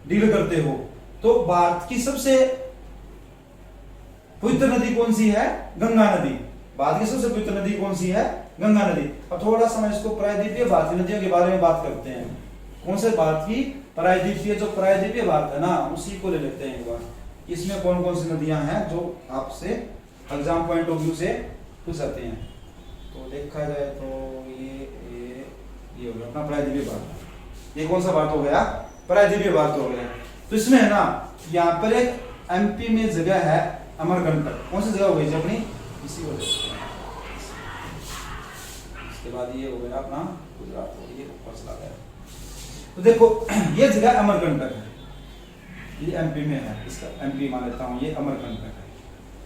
डील करते हो। तो भारत की सबसे पवित्र नदी कौन सी है, गंगा नदी। भारत की सबसे पवित्र नदी कौन सी है? गंगा नदी। अब थोड़ा सा मैं इसको प्रायद्वीपीय भारतीय नदियों के बारे में बात करते हैं। कौन से भारत की? प्रायद्वीपीय, जो प्रायद्वीपीय भारत है ना, उसी को ले लेते हैं एक बार। इसमें कौन कौन सी नदियां हैं जो आपसे एग्जाम पॉइंट ऑफ व्यू से पूछ सकते हैं। तो देखा जाए तो ये हो गया अपना प्रायद्वीपीय भारत। ये कौन सा भारत हो गया? प्रायद्वीपीय भारत हो गया। तो इसमें है ना, यहाँ पर एक एमपी में जगह है अमरकंटक। कौन सी जगह हो गई जी अपनी? इसी को देखते हैं। इसके बाद ये हो गया अपना गुजरात, हो ये ऊपर चला गया। तो देखो ये जगह अमरकंटक है, ये एमपी में है, इसका एमपी मान लेता हूँ, ये अमरकंटक है।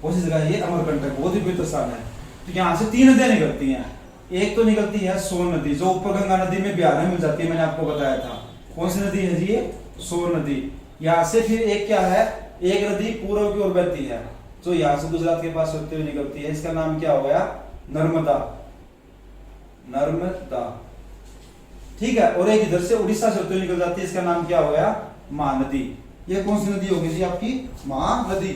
कौन सी जगह है ये? अमरकंटक, बहुत ही पवित्र स्थान है। तो यहाँ से 3 नदियां निकलती हैं। एक तो निकलती है सोन नदी, जो ऊपर गंगा नदी में बिहार में मिल जाती है, मैंने आपको बताया था। कौन सी नदी है जी? ये सोन नदी। यहाँ से फिर एक क्या है, एक नदी पूर्व की ओर बहती है, जो यहाँ से गुजरात के पास होते हुए निकलती है। इसका नाम क्या हो गया? नर्मदा। नर्मदा, ठीक है। और एक इधर से उड़ीसा से होते हुए निकल जाती है, इसका नाम क्या हो गया? महानदी। ये कौन सी नदी होगी जी आपकी? महानदी।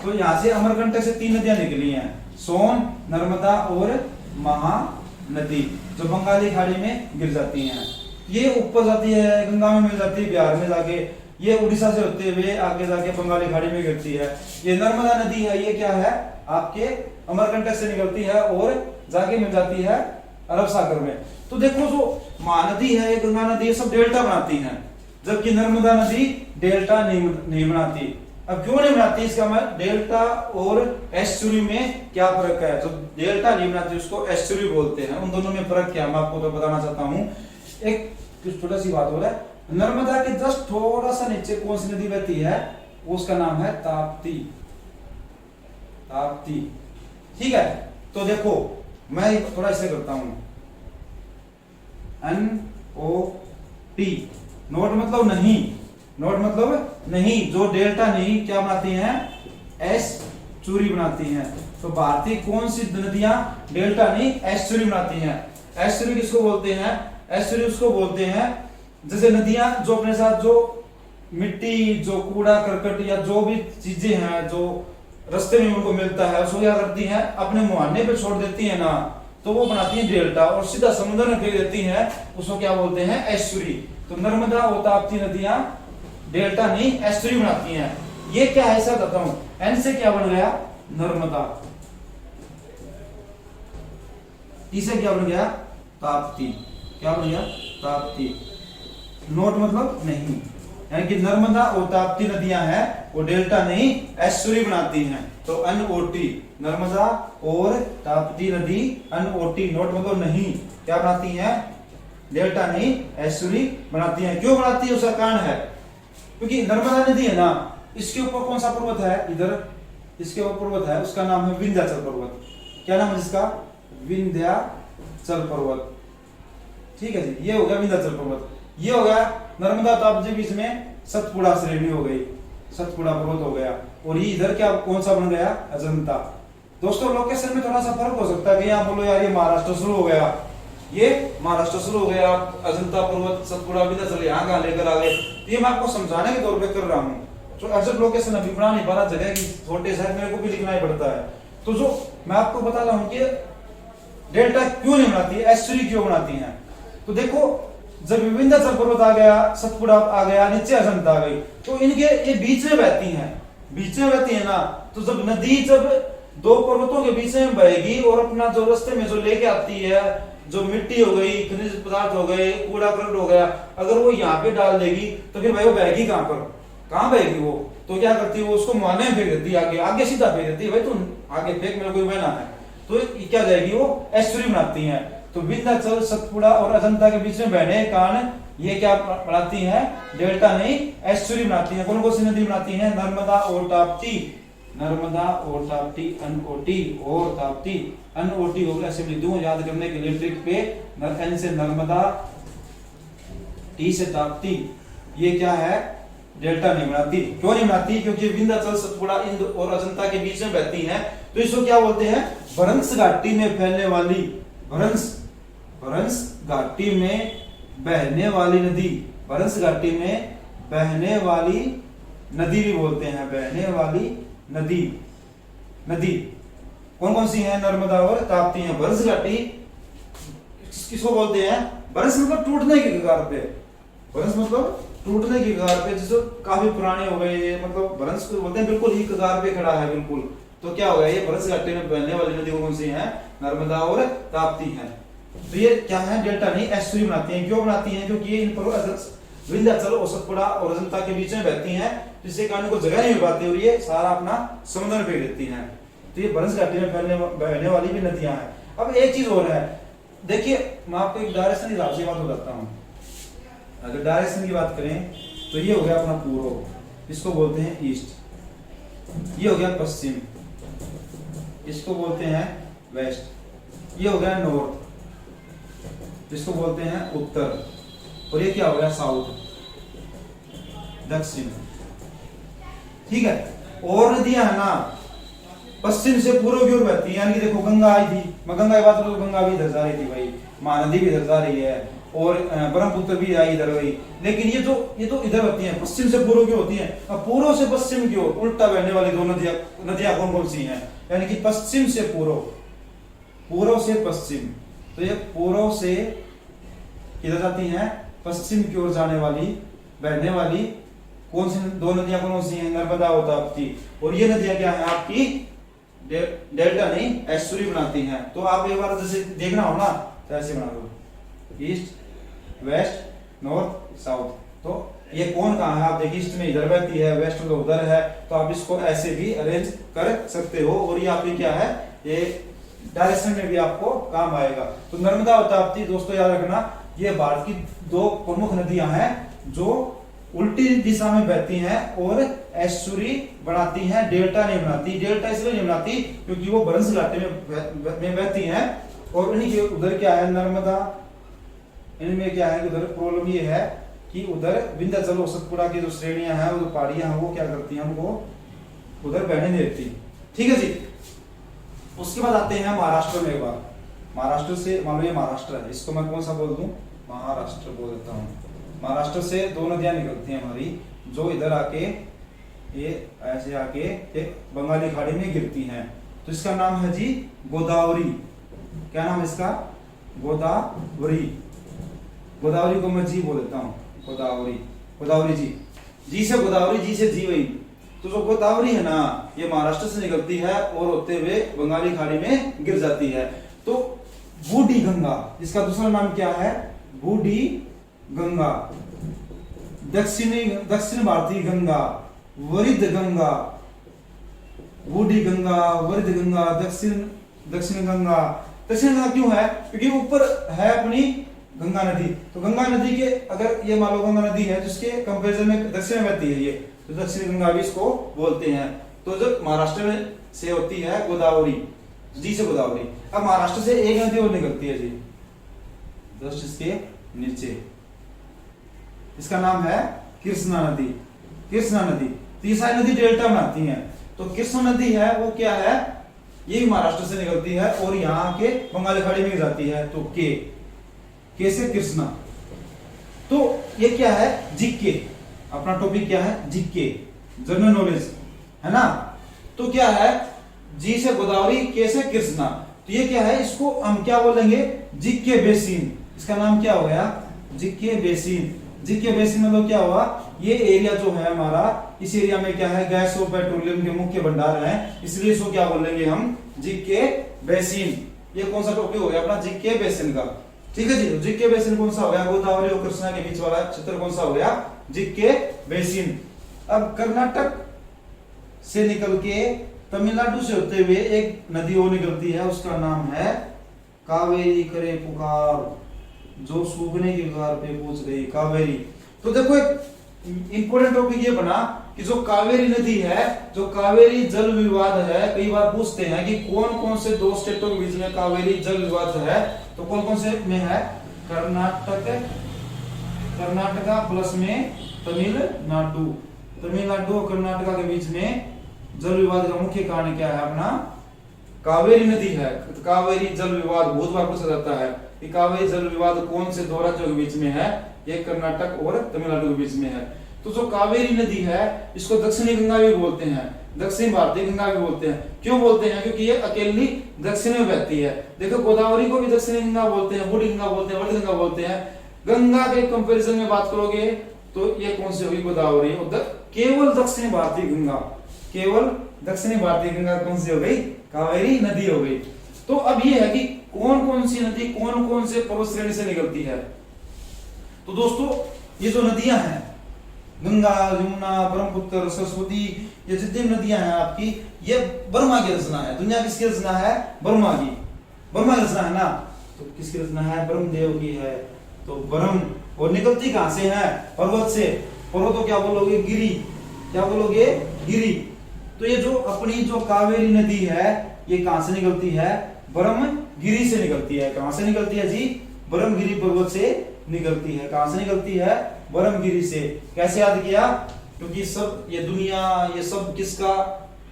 तो यहाँ से अमरकंटक से 3 नदियां निकली हैं, सोन, नर्मदा और महानदी, जो बंगाली खाड़ी में गिर जाती हैं। ये ऊपर जाती है, गंगा में मिल जाती है, बिहार में जाके ये उड़ीसा से होते हुए आगे जाके बंगाली खाड़ी में गिरती है। ये नर्मदा नदी है, ये क्या है आपके अमरकंटक से निकलती है और जाके मिल जाती है अरब सागर में। तो देखो जो महानदी है, गंगा नदी, ये सब डेल्टा बनाती हैं, जबकि नर्मदा नदी डेल्टा नहीं बनाती। अब क्यों नहीं बनाती? इसका मतलब डेल्टा और एस्चुरी में क्या फर्क है? जो डेल्टा नहीं बनाती उसको एस्चुरी बोलते हैं। उन दोनों में फर्क क्या है मैं आपको तो बताना चाहता हूँ। एक छोटा सी बात हो रहा है, नर्मदा के जस्ट थोड़ा सा नीचे कौन सी नदी बहती है? उसका नाम है ताप्ती। ताप्ती, ठीक है। तो देखो मैं थोड़ा ऐसे करता हूं, NOT, नोट मतलब नहीं, नोट मतलब नहीं, जो डेल्टा नहीं क्या बनाती हैं? एस्चुरी बनाती हैं। तो भारतीय कौन सी नदियां डेल्टा नहीं एस्चुरी बनाती हैं? एस्चुरी किसको बोलते हैं? एस्चुरी उसको बोलते हैं जैसे नदियां जो अपने साथ जो मिट्टी, जो कूड़ा करकट या जो भी चीजें हैं जो रास्ते में उनको मिलता है, उसको क्या करती हैं? अपने मुहाने पे छोड़ देती है ना, तो वो बनाती है डेल्टा, और सीधा समुद्र में फेंक देती हैं, उसको क्या बोलते हैं? एस्चुरी। तो नर्मदा और ताप्ती नदियां डेल्टा नहीं एस्चुरी बनाती हैं। ये क्या है ऐसा बताता हूं, एन से क्या बन गया? नर्मदा, टी से क्या बन गया? ताप्ती। क्या बन गया? ताप्ती। नोट मतलब नहीं, यानी कि नर्मदा और ताप्ती नदियां हैं वो डेल्टा नहीं एस्चुरी बनाती हैं। तो NOT, नर्मदा और ताप्ती नदी NOT, नोट मतलब नहीं, क्या बनाती हैं? डेल्टा नहीं एस्चुरी बनाती हैं। क्यों बनाती है? उसका कारण है, क्योंकि नर्मदा नदी है ना, इसके ऊपर कौन सा पर्वत है? इधर इसके ऊपर पर्वत है, उसका नाम है विंध्याचल पर्वत। क्या नाम है इसका? विंध्याचल पर्वत, ठीक है जी। ये हो गया विंध्याचल पर्वत। ये हो गया नर्मदा ताप्ती के बीच में सतपुड़ा श्रेणी हो गई, सतपुड़ा पर्वत हो गया। और ये इधर क्या कौन सा बन गया? अजंता। दोस्तों लोकेशन में थोड़ा सा फर्क हो सकता है कि यहाँ बोलो यार ये महाराष्ट्र शुरू हो गया, ये महाराष्ट्र शुरू हो गया, अजंता पर्वत, सतपुड़ा, विंध्याचल यहाँ कहाँ लेकर आ गए। ये मैं आपको समझाने के तौर पे कर रहा हूँ। तो एग्जैक्ट लोकेशन अभी बना नहीं पा रहा, जगह की छोटे शहर मेरे को भी लिखना ही पड़ता है। तो जो मैं आपको बता रहा हूँ कि डेल्टा क्यों नहीं बनाती है, एस्चुरी क्यों बनाती है। तो देखो जब विंध्याचल पर्वत आ गया, सतपुड़ा आ गया, नीचे अजंता आ गई, तो इनके ये बीच में बहती हैं, बीच में बहती है ना। तो जब नदी जब दो पर्वतों के बीच में बहेगी और अपना जो रास्ते में जो लेके आती है, जो मिट्टी हो गई, खनिज पदार्थ हो गए, कूड़ा करकट हो गया, अगर वो यहाँ पे डाल देगी तो फिर भाई वो बहेगी कहाँ पर? कहाँ बहेगी वो? तो क्या करती है वो? उसको मुहाने में फेंक देती है, आगे आगे सीधा फेंक देती है, भाई तुम आगे फेंक, मेरे को बहना है। तो क्या जाएगी वो? एस्चुरी बनाती है। तो विंध्याचल, सतपुड़ा और अजंता के बीच में बहने के कारण ये क्या बनाती हैं? डेल्टा नहीं एस्चुरी बनाती हैं। कौन कौन सी नदी बनाती हैं? नर्मदा और ताप्ती, नर्मदा और ताप्ती, NOT और ताप्ती। NOT हो गया, ऐसे लिख दूं याद करने के लिए ट्रिक पे, N से नर्मदा, T से ताप्ती। ये क्या है? डेल्टा नहीं बनाती। क्यों नहीं बनाती? क्योंकि विंध्याचल, सतपुड़ा, इंद और अजंता के बीच में बहती हैं। तो इसको क्या बोलते हैं? भ्रंश घाटी में फैलने वाली, भ्रंश घाटी में बहने वाली नदी, भ्रंश घाटी में बहने वाली नदी भी बोलते हैं, बहने वाली नदी, नदी कौन कौन सी हैं? नर्मदा और ताप्ती हैं। भरस घाटी किसको बोलते हैं? भरस मतलब टूटने की कगार पे, भरस मतलब टूटने की कगार पे, जिसको काफी पुराने हो गए ये, मतलब भरस को बोलते हैं बिल्कुल ही कगार पे खड़ा है बिल्कुल। तो क्या हो गया, ये भरस घाटी में बहने वाली नदी कौन सी है? नर्मदा और ताप्ती हैं। तो ये क्या है? डेल्टा नहीं एस्चुरी बनाती हैं। क्यों बनाती हैं? क्योंकि ये इन पर विंध्याचल और सतपुड़ा और अजंता के बीच में बहती हैं, जिससे कारण को जगह नहीं मिल पाती और ये सारा अपना समुद्र में फेंक देती हैं। तो ये भरस घाटी में बहने वाली भी नदियां हैं। अब एक चीज और है, देखिए मैं आपको एक डायरेक्शन के हिसाब से बात बताता हूँ। अगर डायरेक्शन की बात करें तो ये हो गया अपना पूर्व, इसको बोलते हैं ईस्ट। ये हो गया पश्चिम, इसको बोलते हैं वेस्ट। ये हो गया नॉर्थ, इसको बोलते हैं उत्तर। और ये क्या हो गया? साउथ, दक्षिण। ठीक है। और नदियां है ना पश्चिम से पूर्व की ओर बहती है, यानी कि देखो गंगा आई थी, मैं गंगा की बात करूं तो गंगा भी इधर जा रही थी भाई, महानदी भी इधर जा रही है, और ब्रह्मपुत्र भी आई इधर गई। लेकिन ये तो इधर बहती हैं, पश्चिम से पूर्व की होती हैं। अब पूर्व से पश्चिम की ओर उल्टा बहने वाली दो नदियां कौन कौन सी हैं? यानी कि पश्चिम से पूर्व, पूर्व से पश्चिम। तो ये पूर्व से किधर जाती हैं? पश्चिम की ओर जाने वाली, बहने वाली कौन सी दो नदियां कौन सी हैं? नर्मदा और ताप्ती। और ये नदियां क्या है आपकी? डेल्टा नहीं एस्चुरी बनाती हैं। तो आप एक बार जैसे देखना हो ना तो ऐसे बना दो, ईस्ट वेस्ट नॉर्थ साउथ। तो ये कौन कहाँ है? आप देखिए ईस्ट में इधर बहती है, वेस्ट में उधर है, तो आप इसको ऐसे भी अरेंज कर सकते हो। और ये आपकी क्या है? ये डायरेक्शन में भी आपको काम आएगा। तो नर्मदा और ताप्ती दोस्तों याद रखना, ये भारत की दो प्रमुख नदियां हैं जो उल्टी दिशा में बहती हैं और एस्चुरी बनाती हैं, डेल्टा नहीं बनाती। डेल्टा इसलिए नहीं बनाती क्योंकि वो भरस घाटी में बहती हैं, और इन्हीं के उधर क्या है? नर्मदा, इनमें क्या है? उधर प्रॉब्लम ये है कि उधर विंध्याचल और सतपुड़ा की जो श्रेणियां हैं, वो पहाड़ियां हैं, वो क्या करती हैं? हमको उधर बहने नहीं देती। ठीक है जी। उसके बाद आते हैं महाराष्ट्र में। एक बार महाराष्ट्र से, मान लो ये महाराष्ट्र है, इसको मैं कौन सा बोल दूं? महाराष्ट्र बोल देता हूँ। महाराष्ट्र से दो नदियां निकलती हैं हमारी, जो इधर आके ये ऐसे आके एक बंगाली खाड़ी में गिरती हैं। तो इसका नाम है जी गोदावरी। क्या नाम है इसका? गोदावरी। गोदावरी को मैं जी बोल देता हूँ, गोदावरी, गोदावरी जी। जी से गोदावरी, जी से जी वही। तो जो गोदावरी है ना, ये महाराष्ट्र से निकलती है और होते हुए बंगाली खाड़ी में गिर जाती है। तो बूढ़ी गंगा, इसका दूसरा नाम क्या है? बूढ़ी गंगा, दक्षिण भारतीय गंगा, वरिद गंगा, बूढ़ी गंगा, वरिद गंगा, दक्षिण गंगा। दक्षिण गंगा क्यों है? क्योंकि ऊपर है अपनी गंगा नदी। तो गंगा नदी के, अगर ये मान लो गंगा नदी है जिसके कंपैरिजन में दक्षिण में बहती है ये, तो दक्षिण गंगा भी इसको बोलते हैं। तो जो महाराष्ट्र में से होती है गोदावरी, जी से गोदावरी। अब महाराष्ट्र से एक नदी और निकलती है जी, जस्ट इसके नीचे, इसका नाम है कृष्णा नदी। कृष्णा नदी, तीसरी नदी डेल्टा बनाती है। तो कृष्णा नदी है वो क्या है? ये भी महाराष्ट्र से निकलती है और यहाँ के बंगाली खाड़ी में जाती है। तो के से कृष्णा। तो ये क्या है? जीके। अपना टॉपिक क्या है? जीके, जनरल नॉलेज है ना। तो क्या है? जी से गोदावरी, के से कृष्णा। तो ये क्या है? इसको हम क्या बोलेंगे? GK basin. इसका नाम क्या हो गया? GK basin. जीके बेसिन मतलब क्या हुआ? ये एरिया जो है हमारा, इस एरिया में क्या है? गैस और पेट्रोलियम के मुख्य भंडार हैं, इसलिए इसको क्या बोलेंगे हम? GK basin. ये कौन सा टॉपिक हो गया अपना? जीके बेसिन का। ठीक है जी। जीके बेसिन कौन सा हो गया? गोदावरी और कृष्णा के बीच वाला क्षेत्र कौन सा हो गया? GK basin. अब कर्नाटक से निकल के तमिलनाडु से होते हुए एक नदी और निकलती है, उसका नाम है कावेरी करे पुकार, जो सूखने की कगार पे पहुंच गई, कावेरी। तो देखो एक इंपॉर्टेंट टॉपिक ये बना कि जो कावेरी नदी है, जो कावेरी जल विवाद है, कई बार पूछते हैं कि कौन कौन से दो स्टेटों के बीच में कावेरी जल विवाद है। तो कौन कौन से में है? कर्नाटका प्लस में तमिलनाडु। तमिलनाडु और कर्नाटका के बीच में जल विवाद का मुख्य कारण क्या है? अपना कावेरी नदी है। कावेरी जल विवाद बहुत बार पूछा जाता है कि कावेरी जल विवाद कौन से दो राज्यों के बीच में है? ये कर्नाटक और तमिलनाडु के बीच में है। तो जो कावेरी नदी है इसको दक्षिणी गंगा भी बोलते हैं, दक्षिण भारतीय गंगा भी बोलते हैं। क्यों बोलते हैं? क्योंकि ये अकेली दक्षिण में बहती है। देखो गोदावरी को भी दक्षिणी गंगा बोलते हैं, बूढ़ी गंगा बोलते हैं, बड़ी गंगा बोलते हैं। गंगा के कंपैरिजन में बात करोगे तो ये कौन सी होगी? गोदावरी। केवल दक्षिण भारतीय गंगा, केवल दक्षिणी भारतीय गंगा कौन सी हो गई? कावेरी नदी हो गई। तो अब ये है कि कौन कौन सी नदी कौन कौन से पर्वत श्रेणी से निकलती है। तो दोस्तों ये जो नदियां हैं गंगा, यमुना, ब्रह्मपुत्र, सरस्वती, ये जितनी नदियां हैं आपकी, ये ब्रह्मा की रचना है। दुनिया किसकी रचना है? ब्रह्मा की। ब्रह्मा की रचना है ना, तो किसकी रचना है? ब्रह्मदेव की है। तो ब्रह्म, और निकलती कहां से है? पर्वत से। पर्वत को क्या बोलोगे? गिरी। क्या बोलोगे? गिरी। तो ये जो अपनी जो कावेरी नदी है ये कहां से निकलती है? ब्रह्मगिरी से निकलती है। कहां से निकलती है जी? ब्रह्मगिरी पर्वत से निकलती है। कहां से निकलती है? ब्रह्मगिरी से। कैसे याद किया? क्योंकि सब ये दुनिया ये सब किसका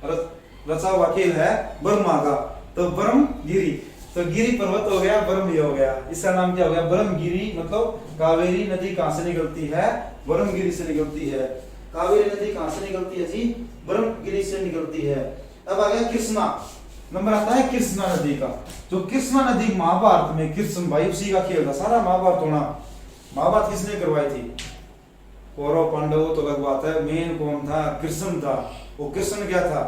रचा हुआ खेल है? ब्रह्मा का। तो ब्रह्मगिरी, तो गिरी पर्वत हो गया, ब्रह्म हो गया, इसका नाम क्या हो गया? ब्रह्मगिरी। मतलब कावेरी नदी कहां से निकलती है? ब्रह्मगिरी से निकलती है। कावेरी नदी कहां से निकलती है जी? ब्रह्मगिरी से निकलती है। अब आ गया कृष्णा, नंबर आता है कृष्णा नदी का। जो कृष्णा नदी महाभारत में, कृष्ण भाई उसी का खेल था सारा महाभारत होना। महाभारत किसने करवाई थी? कौरव पांडव तो अलग बात है, मेन कौन था? कृष्ण था। वो कृष्ण क्या था?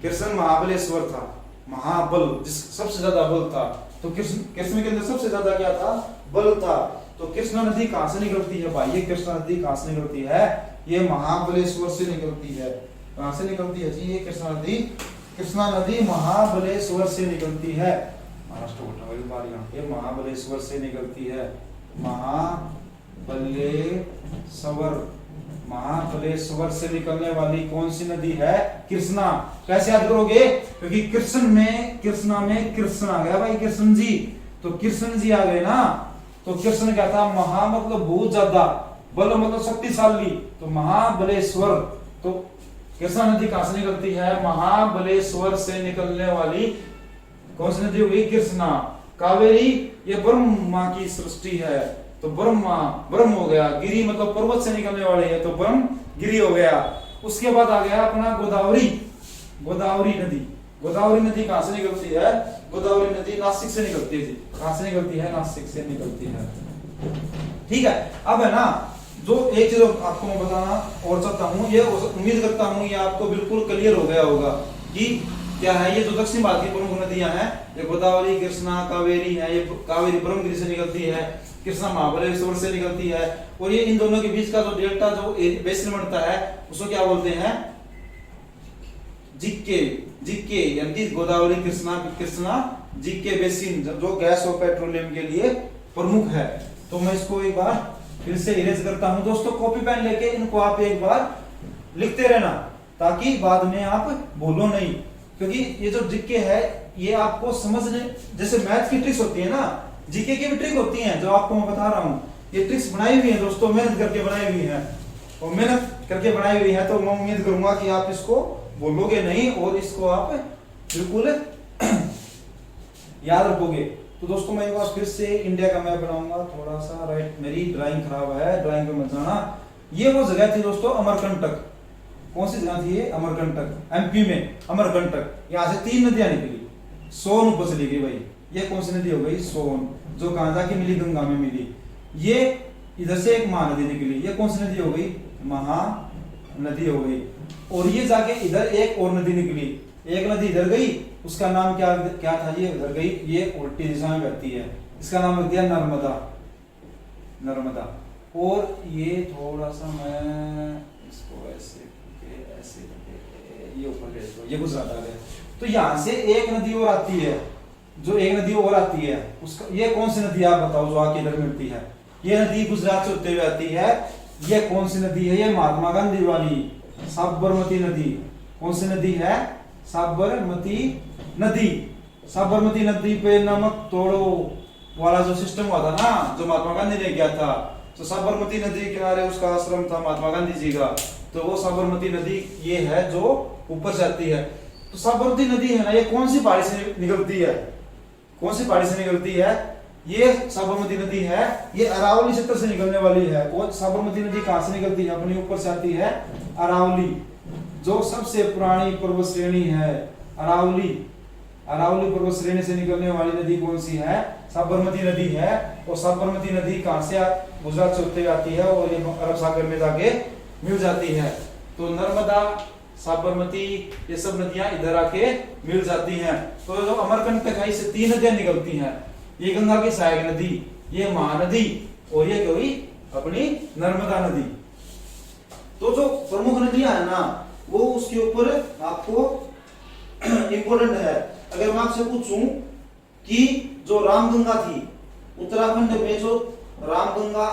कृष्ण महाबलेश्वर था, महाबल, जिस सबसे ज्यादा बल था। तो कृष्ण के अंदर सबसे ज्यादा क्या था? बल था। तो कृष्णा नदी कहां से निकलती है भाई? ये कृष्णा नदी कहां से निकलती है? ये महाबलेश्वर से निकलती है। कहां से निकलती है जी? ये कृष्णा नदी, कृष्णा नदी महाबलेश्वर से निकलती है। महाराष्ट्र ये महाबलेश्वर से निकलती है। महाबलेश्वर से निकलने वाली कौन सी नदी है? कृष्णा। कैसे याद करोगे? क्योंकि कृष्ण में कृष्ण आ गया भाई, कृष्ण जी। तो कृष्ण जी आ गए ना, तो कृष्ण क्या था? महा मतलब बहुत ज्यादा, बल मतलब शक्तिशाली, तो महाबलेश्वर। तो कृष्णा नदी कहां से निकलती है? महाबलेश्वर से निकलने वाली कौन सी नदी होगी? कृष्णा। कावेरी ये ब्रह्मा की सृष्टि है, तो ब्रह्म हो गया। गिरी मतलब पर्वत से निकलने वाली है, तो ब्रह्म गिरी हो गया। उसके बाद आ गया अपना गोदावरी। गोदावरी नदी, गोदावरी नदी कहां से निकलती है? गोदावरी नदी नासिक से निकलती है। कहां से निकलती है? नासिक से निकलती है। ठीक है। अब है ना, जो एक चीज आपको मैं बताना और चाहता हूं, ये उम्मीद करता हूं ये आपको बिल्कुल क्लियर हो गया होगा कि क्या है। ये जो दक्षिण भारत की प्रमुख नदियां हैं, ये गोदावरी, कृष्णा, कावेरी है। ये कावेरी ब्रह्मगिरी से निकलती है, कृष्णा महाबलेश्वर से निकलती है। और ये इन दोनों के बीच का जो डेल्टा जो बेसिन बनता है उसको क्या बोलते हैं? जिक्के यानी गोदावरी, कृष्णा जिक्के बेसिन, जो गैस और पेट्रोलियम के लिए प्रमुख है। तो मैं इसको एक बार फिर से इरेज करता हूं। दोस्तों कॉपी पेन लेके इनको आप एक बार लिखते रहना, ताकि बाद में आप भूलो नहीं। क्योंकि ये जो जिक्के है ये आपको समझने, जैसे मैथ की ट्रिक्स होती है ना, जीके की भी ट्रिक होती है जो आपको मैं बता रहा हूँ। ये ट्रिक्स बनाई हुई है दोस्तों, मेहनत करके बनाई हुई है, और मेहनत करके बनाई हुई है। तो मैं उम्मीद करूंगा कि आप इसको बोलोगे नहीं और इसको आप बिल्कुल याद रखोगे। तो दोस्तों मैं एक बार फिर से इंडिया का मैप बनाऊंगा। थोड़ा सा राइट, मेरी ड्राइंग खराब है, ड्राइंग पे मत जाना। ये वो जगह थी दोस्तों अमरकंटक। कौन सी जगह थी ये? अमरकंटक, एमपी में अमरकंटक। यहाँ से 3 नदियां निकली, सोन ऊपर चली गई भाई। ये कौन सी नदी हो गई? सोन, जो कहां जाके मिली? गंगा में मिली। ये इधर से एक महानदी निकली, ये कौन सी नदी हो गई? महानदी हो गई। और ये जाके इधर एक और नदी निकली, एक नदी इधर गई, उसका नाम क्या था? ये उधर गई, ये उल्टी दिशा में बहती है, इसका नाम रख दिया नर्मदा। और ये थोड़ा सा मैं इसको ऐसे ये ऊपर भेज दो, ये गुजरात आ गया। तो यहां से एक नदी और आती है, उसका ये कौन सी नदी आप बताओ जो आके इधर मिलती है? ये नदी गुजरात से होते हुए आती है। ये कौन सी नदी है? ये महात्मा गांधी वाली साबरमती नदी। कौन सी नदी है? साबरमती नदी। साबरमती नदी पे नमक तोड़ो वाला जो सिस्टम हुआ था ना, जो महात्मा गांधी ने किया था, तो साबरमती नदी के किनारे उसका आश्रम था महात्मा गांधी जी का। तो वो साबरमती नदी ये है जो ऊपर से आती है। तो साबरमती नदी है ना, ये कौन सी पहाड़ी से निकलती है? कौन सी पहाड़ी से निकलती है? ये साबरमती नदी है, ये अरावली क्षेत्र से निकलने वाली है। और साबरमती नदी कहां से निकलती है? अपने ऊपर से आती है अरावली, जो सबसे पुरानी पर्वत श्रेणी है। अरावली पर्वत श्रेणी से निकलने वाली नदी कौन सी है? साबरमती नदी है। और साबरमती नदी कहां से गुजरात से होते आती है और ये अरब सागर में जाके मिल जाती है। तो नर्मदा, साबरमती, ये सब नदियां इधर आके मिल जाती हैं। तो जो अमरकंटक है, इससे 3 नदियां निकलती हैं। ये गंगा की सहायक नदी, ये महानदी, और ये कोई अपनी नर्मदा नदी। तो जो प्रमुख नदियां है ना, वो उसके ऊपर आपको इंपॉर्टेंट है। अगर मैं आपसे पूछूं कि जो रामगंगा थी, उत्तराखंड में जो रामगंगा,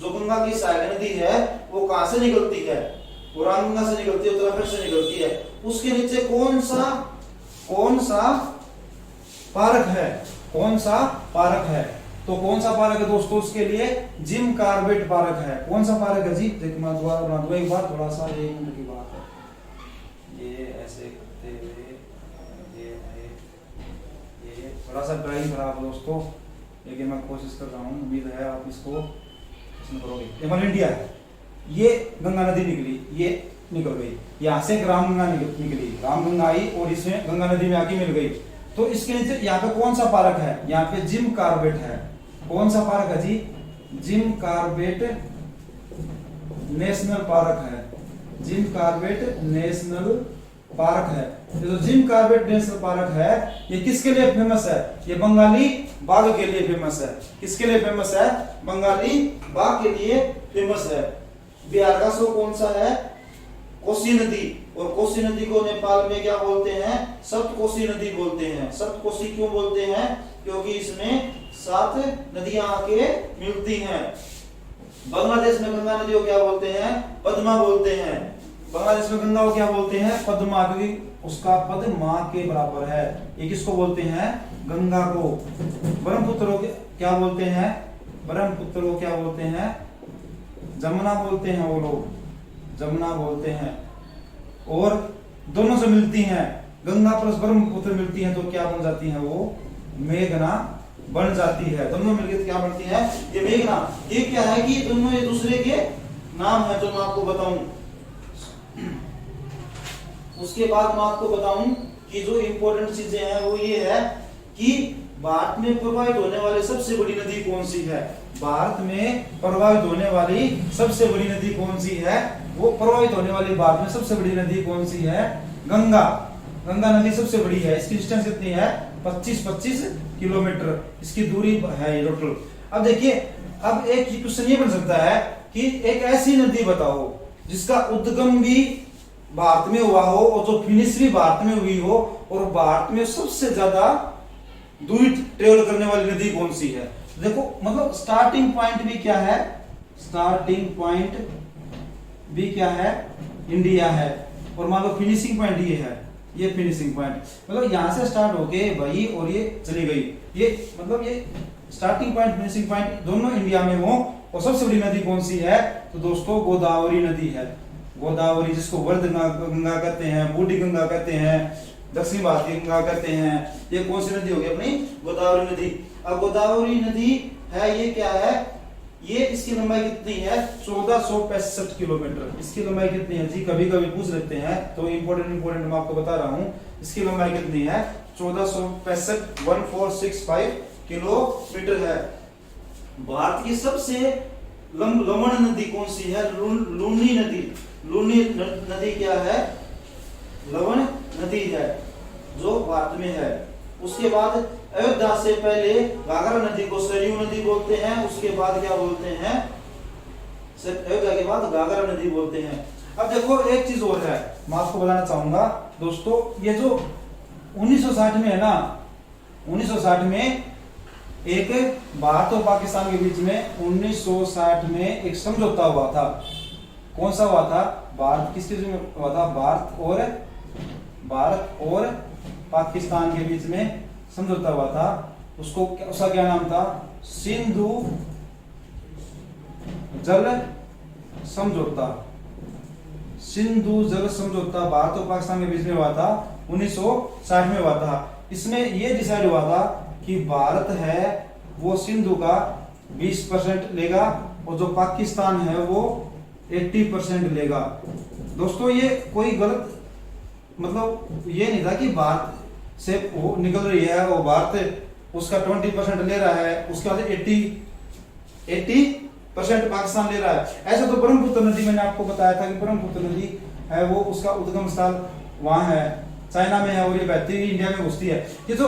जो गंगा की सहायक नदी है, वो कहां से निकलती है? वो रामगंगा से निकलती है, उत्तराखंड से निकलती है। उसके नीचे कौन सा पार्क है? कौन सा पार्क है? तो कौन सा पार्क है दोस्तों? उसके लिए जिम कार्बेट पार्क है। कौन सा पार्क है जी? देखो मैं दोबारा बना दूंगा एक बार, थोड़ा सा 1 मिनट की बात है। ये ऐसे करते हुए ये थोड़ा सा ड्राइंग खराब है दोस्तों, लेकिन मैं कोशिश कर रहा हूँ, उम्मीद है आप इसको पसंद करोगे। ये मान इंडिया है, ये गंगा नदी निकली, ये निकल गई, यहाँ से रामगंगा निकली, रामगंगा आई और इसमें गंगा नदी में आके मिल गई। तो इसके नीचे यहाँ पे कौन सा पार्क है? यहाँ पे जिम कार्बेट है। कौन सा पार्क है जी? जिम कार्बेट नेशनल पार्क है। जिम कार्बेट नेशनल पार्क है। ये जो जिम कार्बेट नेशनल पार्क है, ये किसके लिए फेमस है? ये बंगाली बाघ के लिए फेमस है। किसके लिए फेमस है? बंगाली बाघ के लिए फेमस है। बिहार का शो कौन सा है? कोसी नदी। और कोसी नदी को नेपाल में क्या बोलते हैं? सप्तकोसी नदी बोलते हैं। सप्तकोसी क्यों बोलते हैं? क्योंकि इसमें 7 नदियां आके मिलती हैं। बांग्लादेश में गंगा नदी को क्या बोलते हैं? पद्मा बोलते हैं। बांग्लादेश में गंगा को क्या बोलते हैं? पद्मा, क्योंकि उसका पद मां के बराबर है। ये किसको बोलते हैं? गंगा को। ब्रह्मपुत्र को क्या बोलते हैं? ब्रह्मपुत्र को क्या बोलते हैं? जमुना बोलते हैं। वो लोग जमुना बोलते हैं। और दोनों से मिलती हैं, गंगा प्लस ब्रह्मपुत्र मिलती हैं, तो क्या बन जाती हैं? वो मेघना बन जाती है। दोनों मिलकर क्या बनती है? ये मेघना। ये क्या है कि दोनों एक दूसरे के नाम है, तो मैं आपको बताऊं। उसके बाद मैं आपको बताऊं कि जो इंपॉर्टेंट चीजें हैं वो ये है कि भारत में प्रवाहित होने वाली सबसे बड़ी नदी कौन सी है? भारत में प्रवाहित होने वाली सबसे बड़ी नदी कौन सी है? वो प्रवाहित होने वाली भारत में सबसे बड़ी नदी कौन सी है? गंगा। गंगा नदी सबसे बड़ी है। इसकी डिस्टेंस कितनी है? 25 किलोमीटर इसकी दूरी है ये टोटल। अब देखिए, अब एक क्वेश्चन ये बन सकता है कि एक ऐसी नदी बताओ जिसका उद्गम भी भारत में हुआ हो और जो फिनिश भी भारत में हुई हो, और भारत में सबसे ज्यादा दूरी ट्रेवल करने वाली नदी कौन सी है? देखो, मतलब स्टार्टिंग पॉइंट भी क्या है? स्टार्टिंग पॉइंट भी क्या है? इंडिया है। और मान लो फिनिशिंग पॉइंट ये है, ये फिनिशिंग पॉइंट, मतलब यहां से स्टार्ट होके भाई और ये चली गई। ये मतलब ये स्टार्टिंग पॉइंट फिनिशिंग पॉइंट दोनों इंडिया में हो। और सबसे बड़ी नदी कौन सी है? तो दोस्तों गोदावरी नदी है। गोदावरी, जिसको वर्ध गंगा कहते हैं, बूढ़ी गंगा कहते हैं, दक्षिण भारतीय गंगा कहते हैं। ये कौन सी नदी होगी? अपनी गोदावरी नदी। अब गोदावरी नदी है, ये क्या है? ये इसकी लंबाई कितनी है? 1465 किलोमीटर। इसकी लंबाई कितनी है जी? कभी कभी पूछ लेते हैं, तो इंपॉर्टेंट मैं आपको बता रहा हूं। इसकी लंबाई कितनी है? 1465 किलोमीटर है। भारत की सबसे लवण नदी कौन सी है? लूनी नदी। लूनी नदी क्या है? लवण नदी है, जो भारत में है। उसके बाद अयोध्या से पहले घाघरा नदी को सरयू नदी बोलते हैं। उसके बाद क्या बोलते हैं? अयोध्या के बाद घाघरा नदी बोलते हैं। अब देखो, एक चीज और है मैं आपको बताना चाहूंगा दोस्तों। ये जो 1960 में है ना, 1960 में एक भारत और पाकिस्तान के बीच में 1960 में एक समझौता हुआ था। कौन सा हुआ था? भारत किसके बीच में हुआ था? भारत और पाकिस्तान के बीच में समझौता हुआ था। उसका क्या नाम था? सिंधु जल समझौता। सिंधु जल समझौता भारत और पाकिस्तान के बीच में हुआ था, 1960 में हुआ था। इसमें यह डिसाइड हुआ था कि भारत है वो सिंधु का 20% लेगा और जो पाकिस्तान है वो 80% लेगा। दोस्तों ये कोई गलत मतलब ये नहीं था कि भारत से वो निकल रही है, वो भारत उसका 20% ले रहा है, उसके बाद 80% पाकिस्तान ले रहा है। ऐसा तो ब्रह्मपुत्र नदी मैंने आपको बताया था कि ब्रह्मपुत्र नदी है वो उसका उद्गम स्थल वहां है, चाइना में है और ये बहती हुई इंडिया में घुसती है। ये तो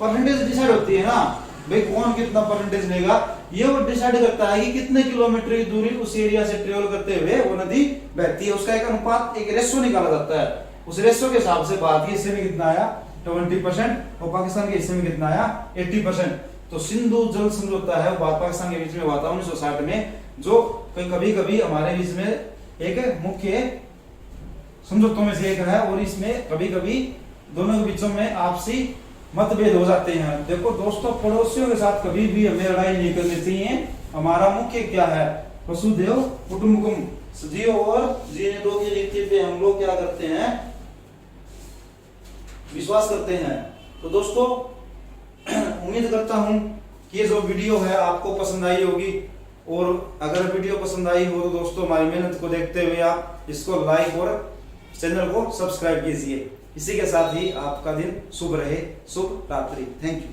परसेंटेज डिसाइड होती है ना भाई, कौन कितना परसेंटेज लेगा, ये वो डिसाइड करता है कि कितने किलोमीटर की दूरी उस एरिया से ट्रेवल करते हुए वो नदी बहती है। उसका एक अनुपात, एक रेशो निकाला जाता है, उस रेशो के हिसाब से भारत के हिस्से में कितना आया 20% और पाकिस्तान के हिस्से में कितना आया 80%। तो सिंधु जल समझौता है भारत पाकिस्तान के बीच में हुआ था 1960 में, जो कभी कभी हमारे बीच में एक मुख्य समझौतों में से एक है और इसमें कभी कभी दोनों के बीचों में आपसी मतभेद हो जाते हैं। देखो दोस्तों, पड़ोसियों के साथ कभी भी हमें लड़ाई नहीं करनी चाहिए। हमारा मुख्य क्या है, वसुधैव कुटुंबकम, सजीव और जीने दो की रीति पे हम लोग क्या करते हैं, विश्वास करते हैं। तो दोस्तों उम्मीद करता हूं कि ये जो वीडियो है आपको पसंद आई होगी, और अगर वीडियो पसंद आई हो तो दोस्तों हमारी मेहनत को देखते हुए आप इसको लाइक और चैनल को सब्सक्राइब कीजिए। इसी के साथ ही आपका दिन शुभ रहे, शुभ रात्रि। Thank you.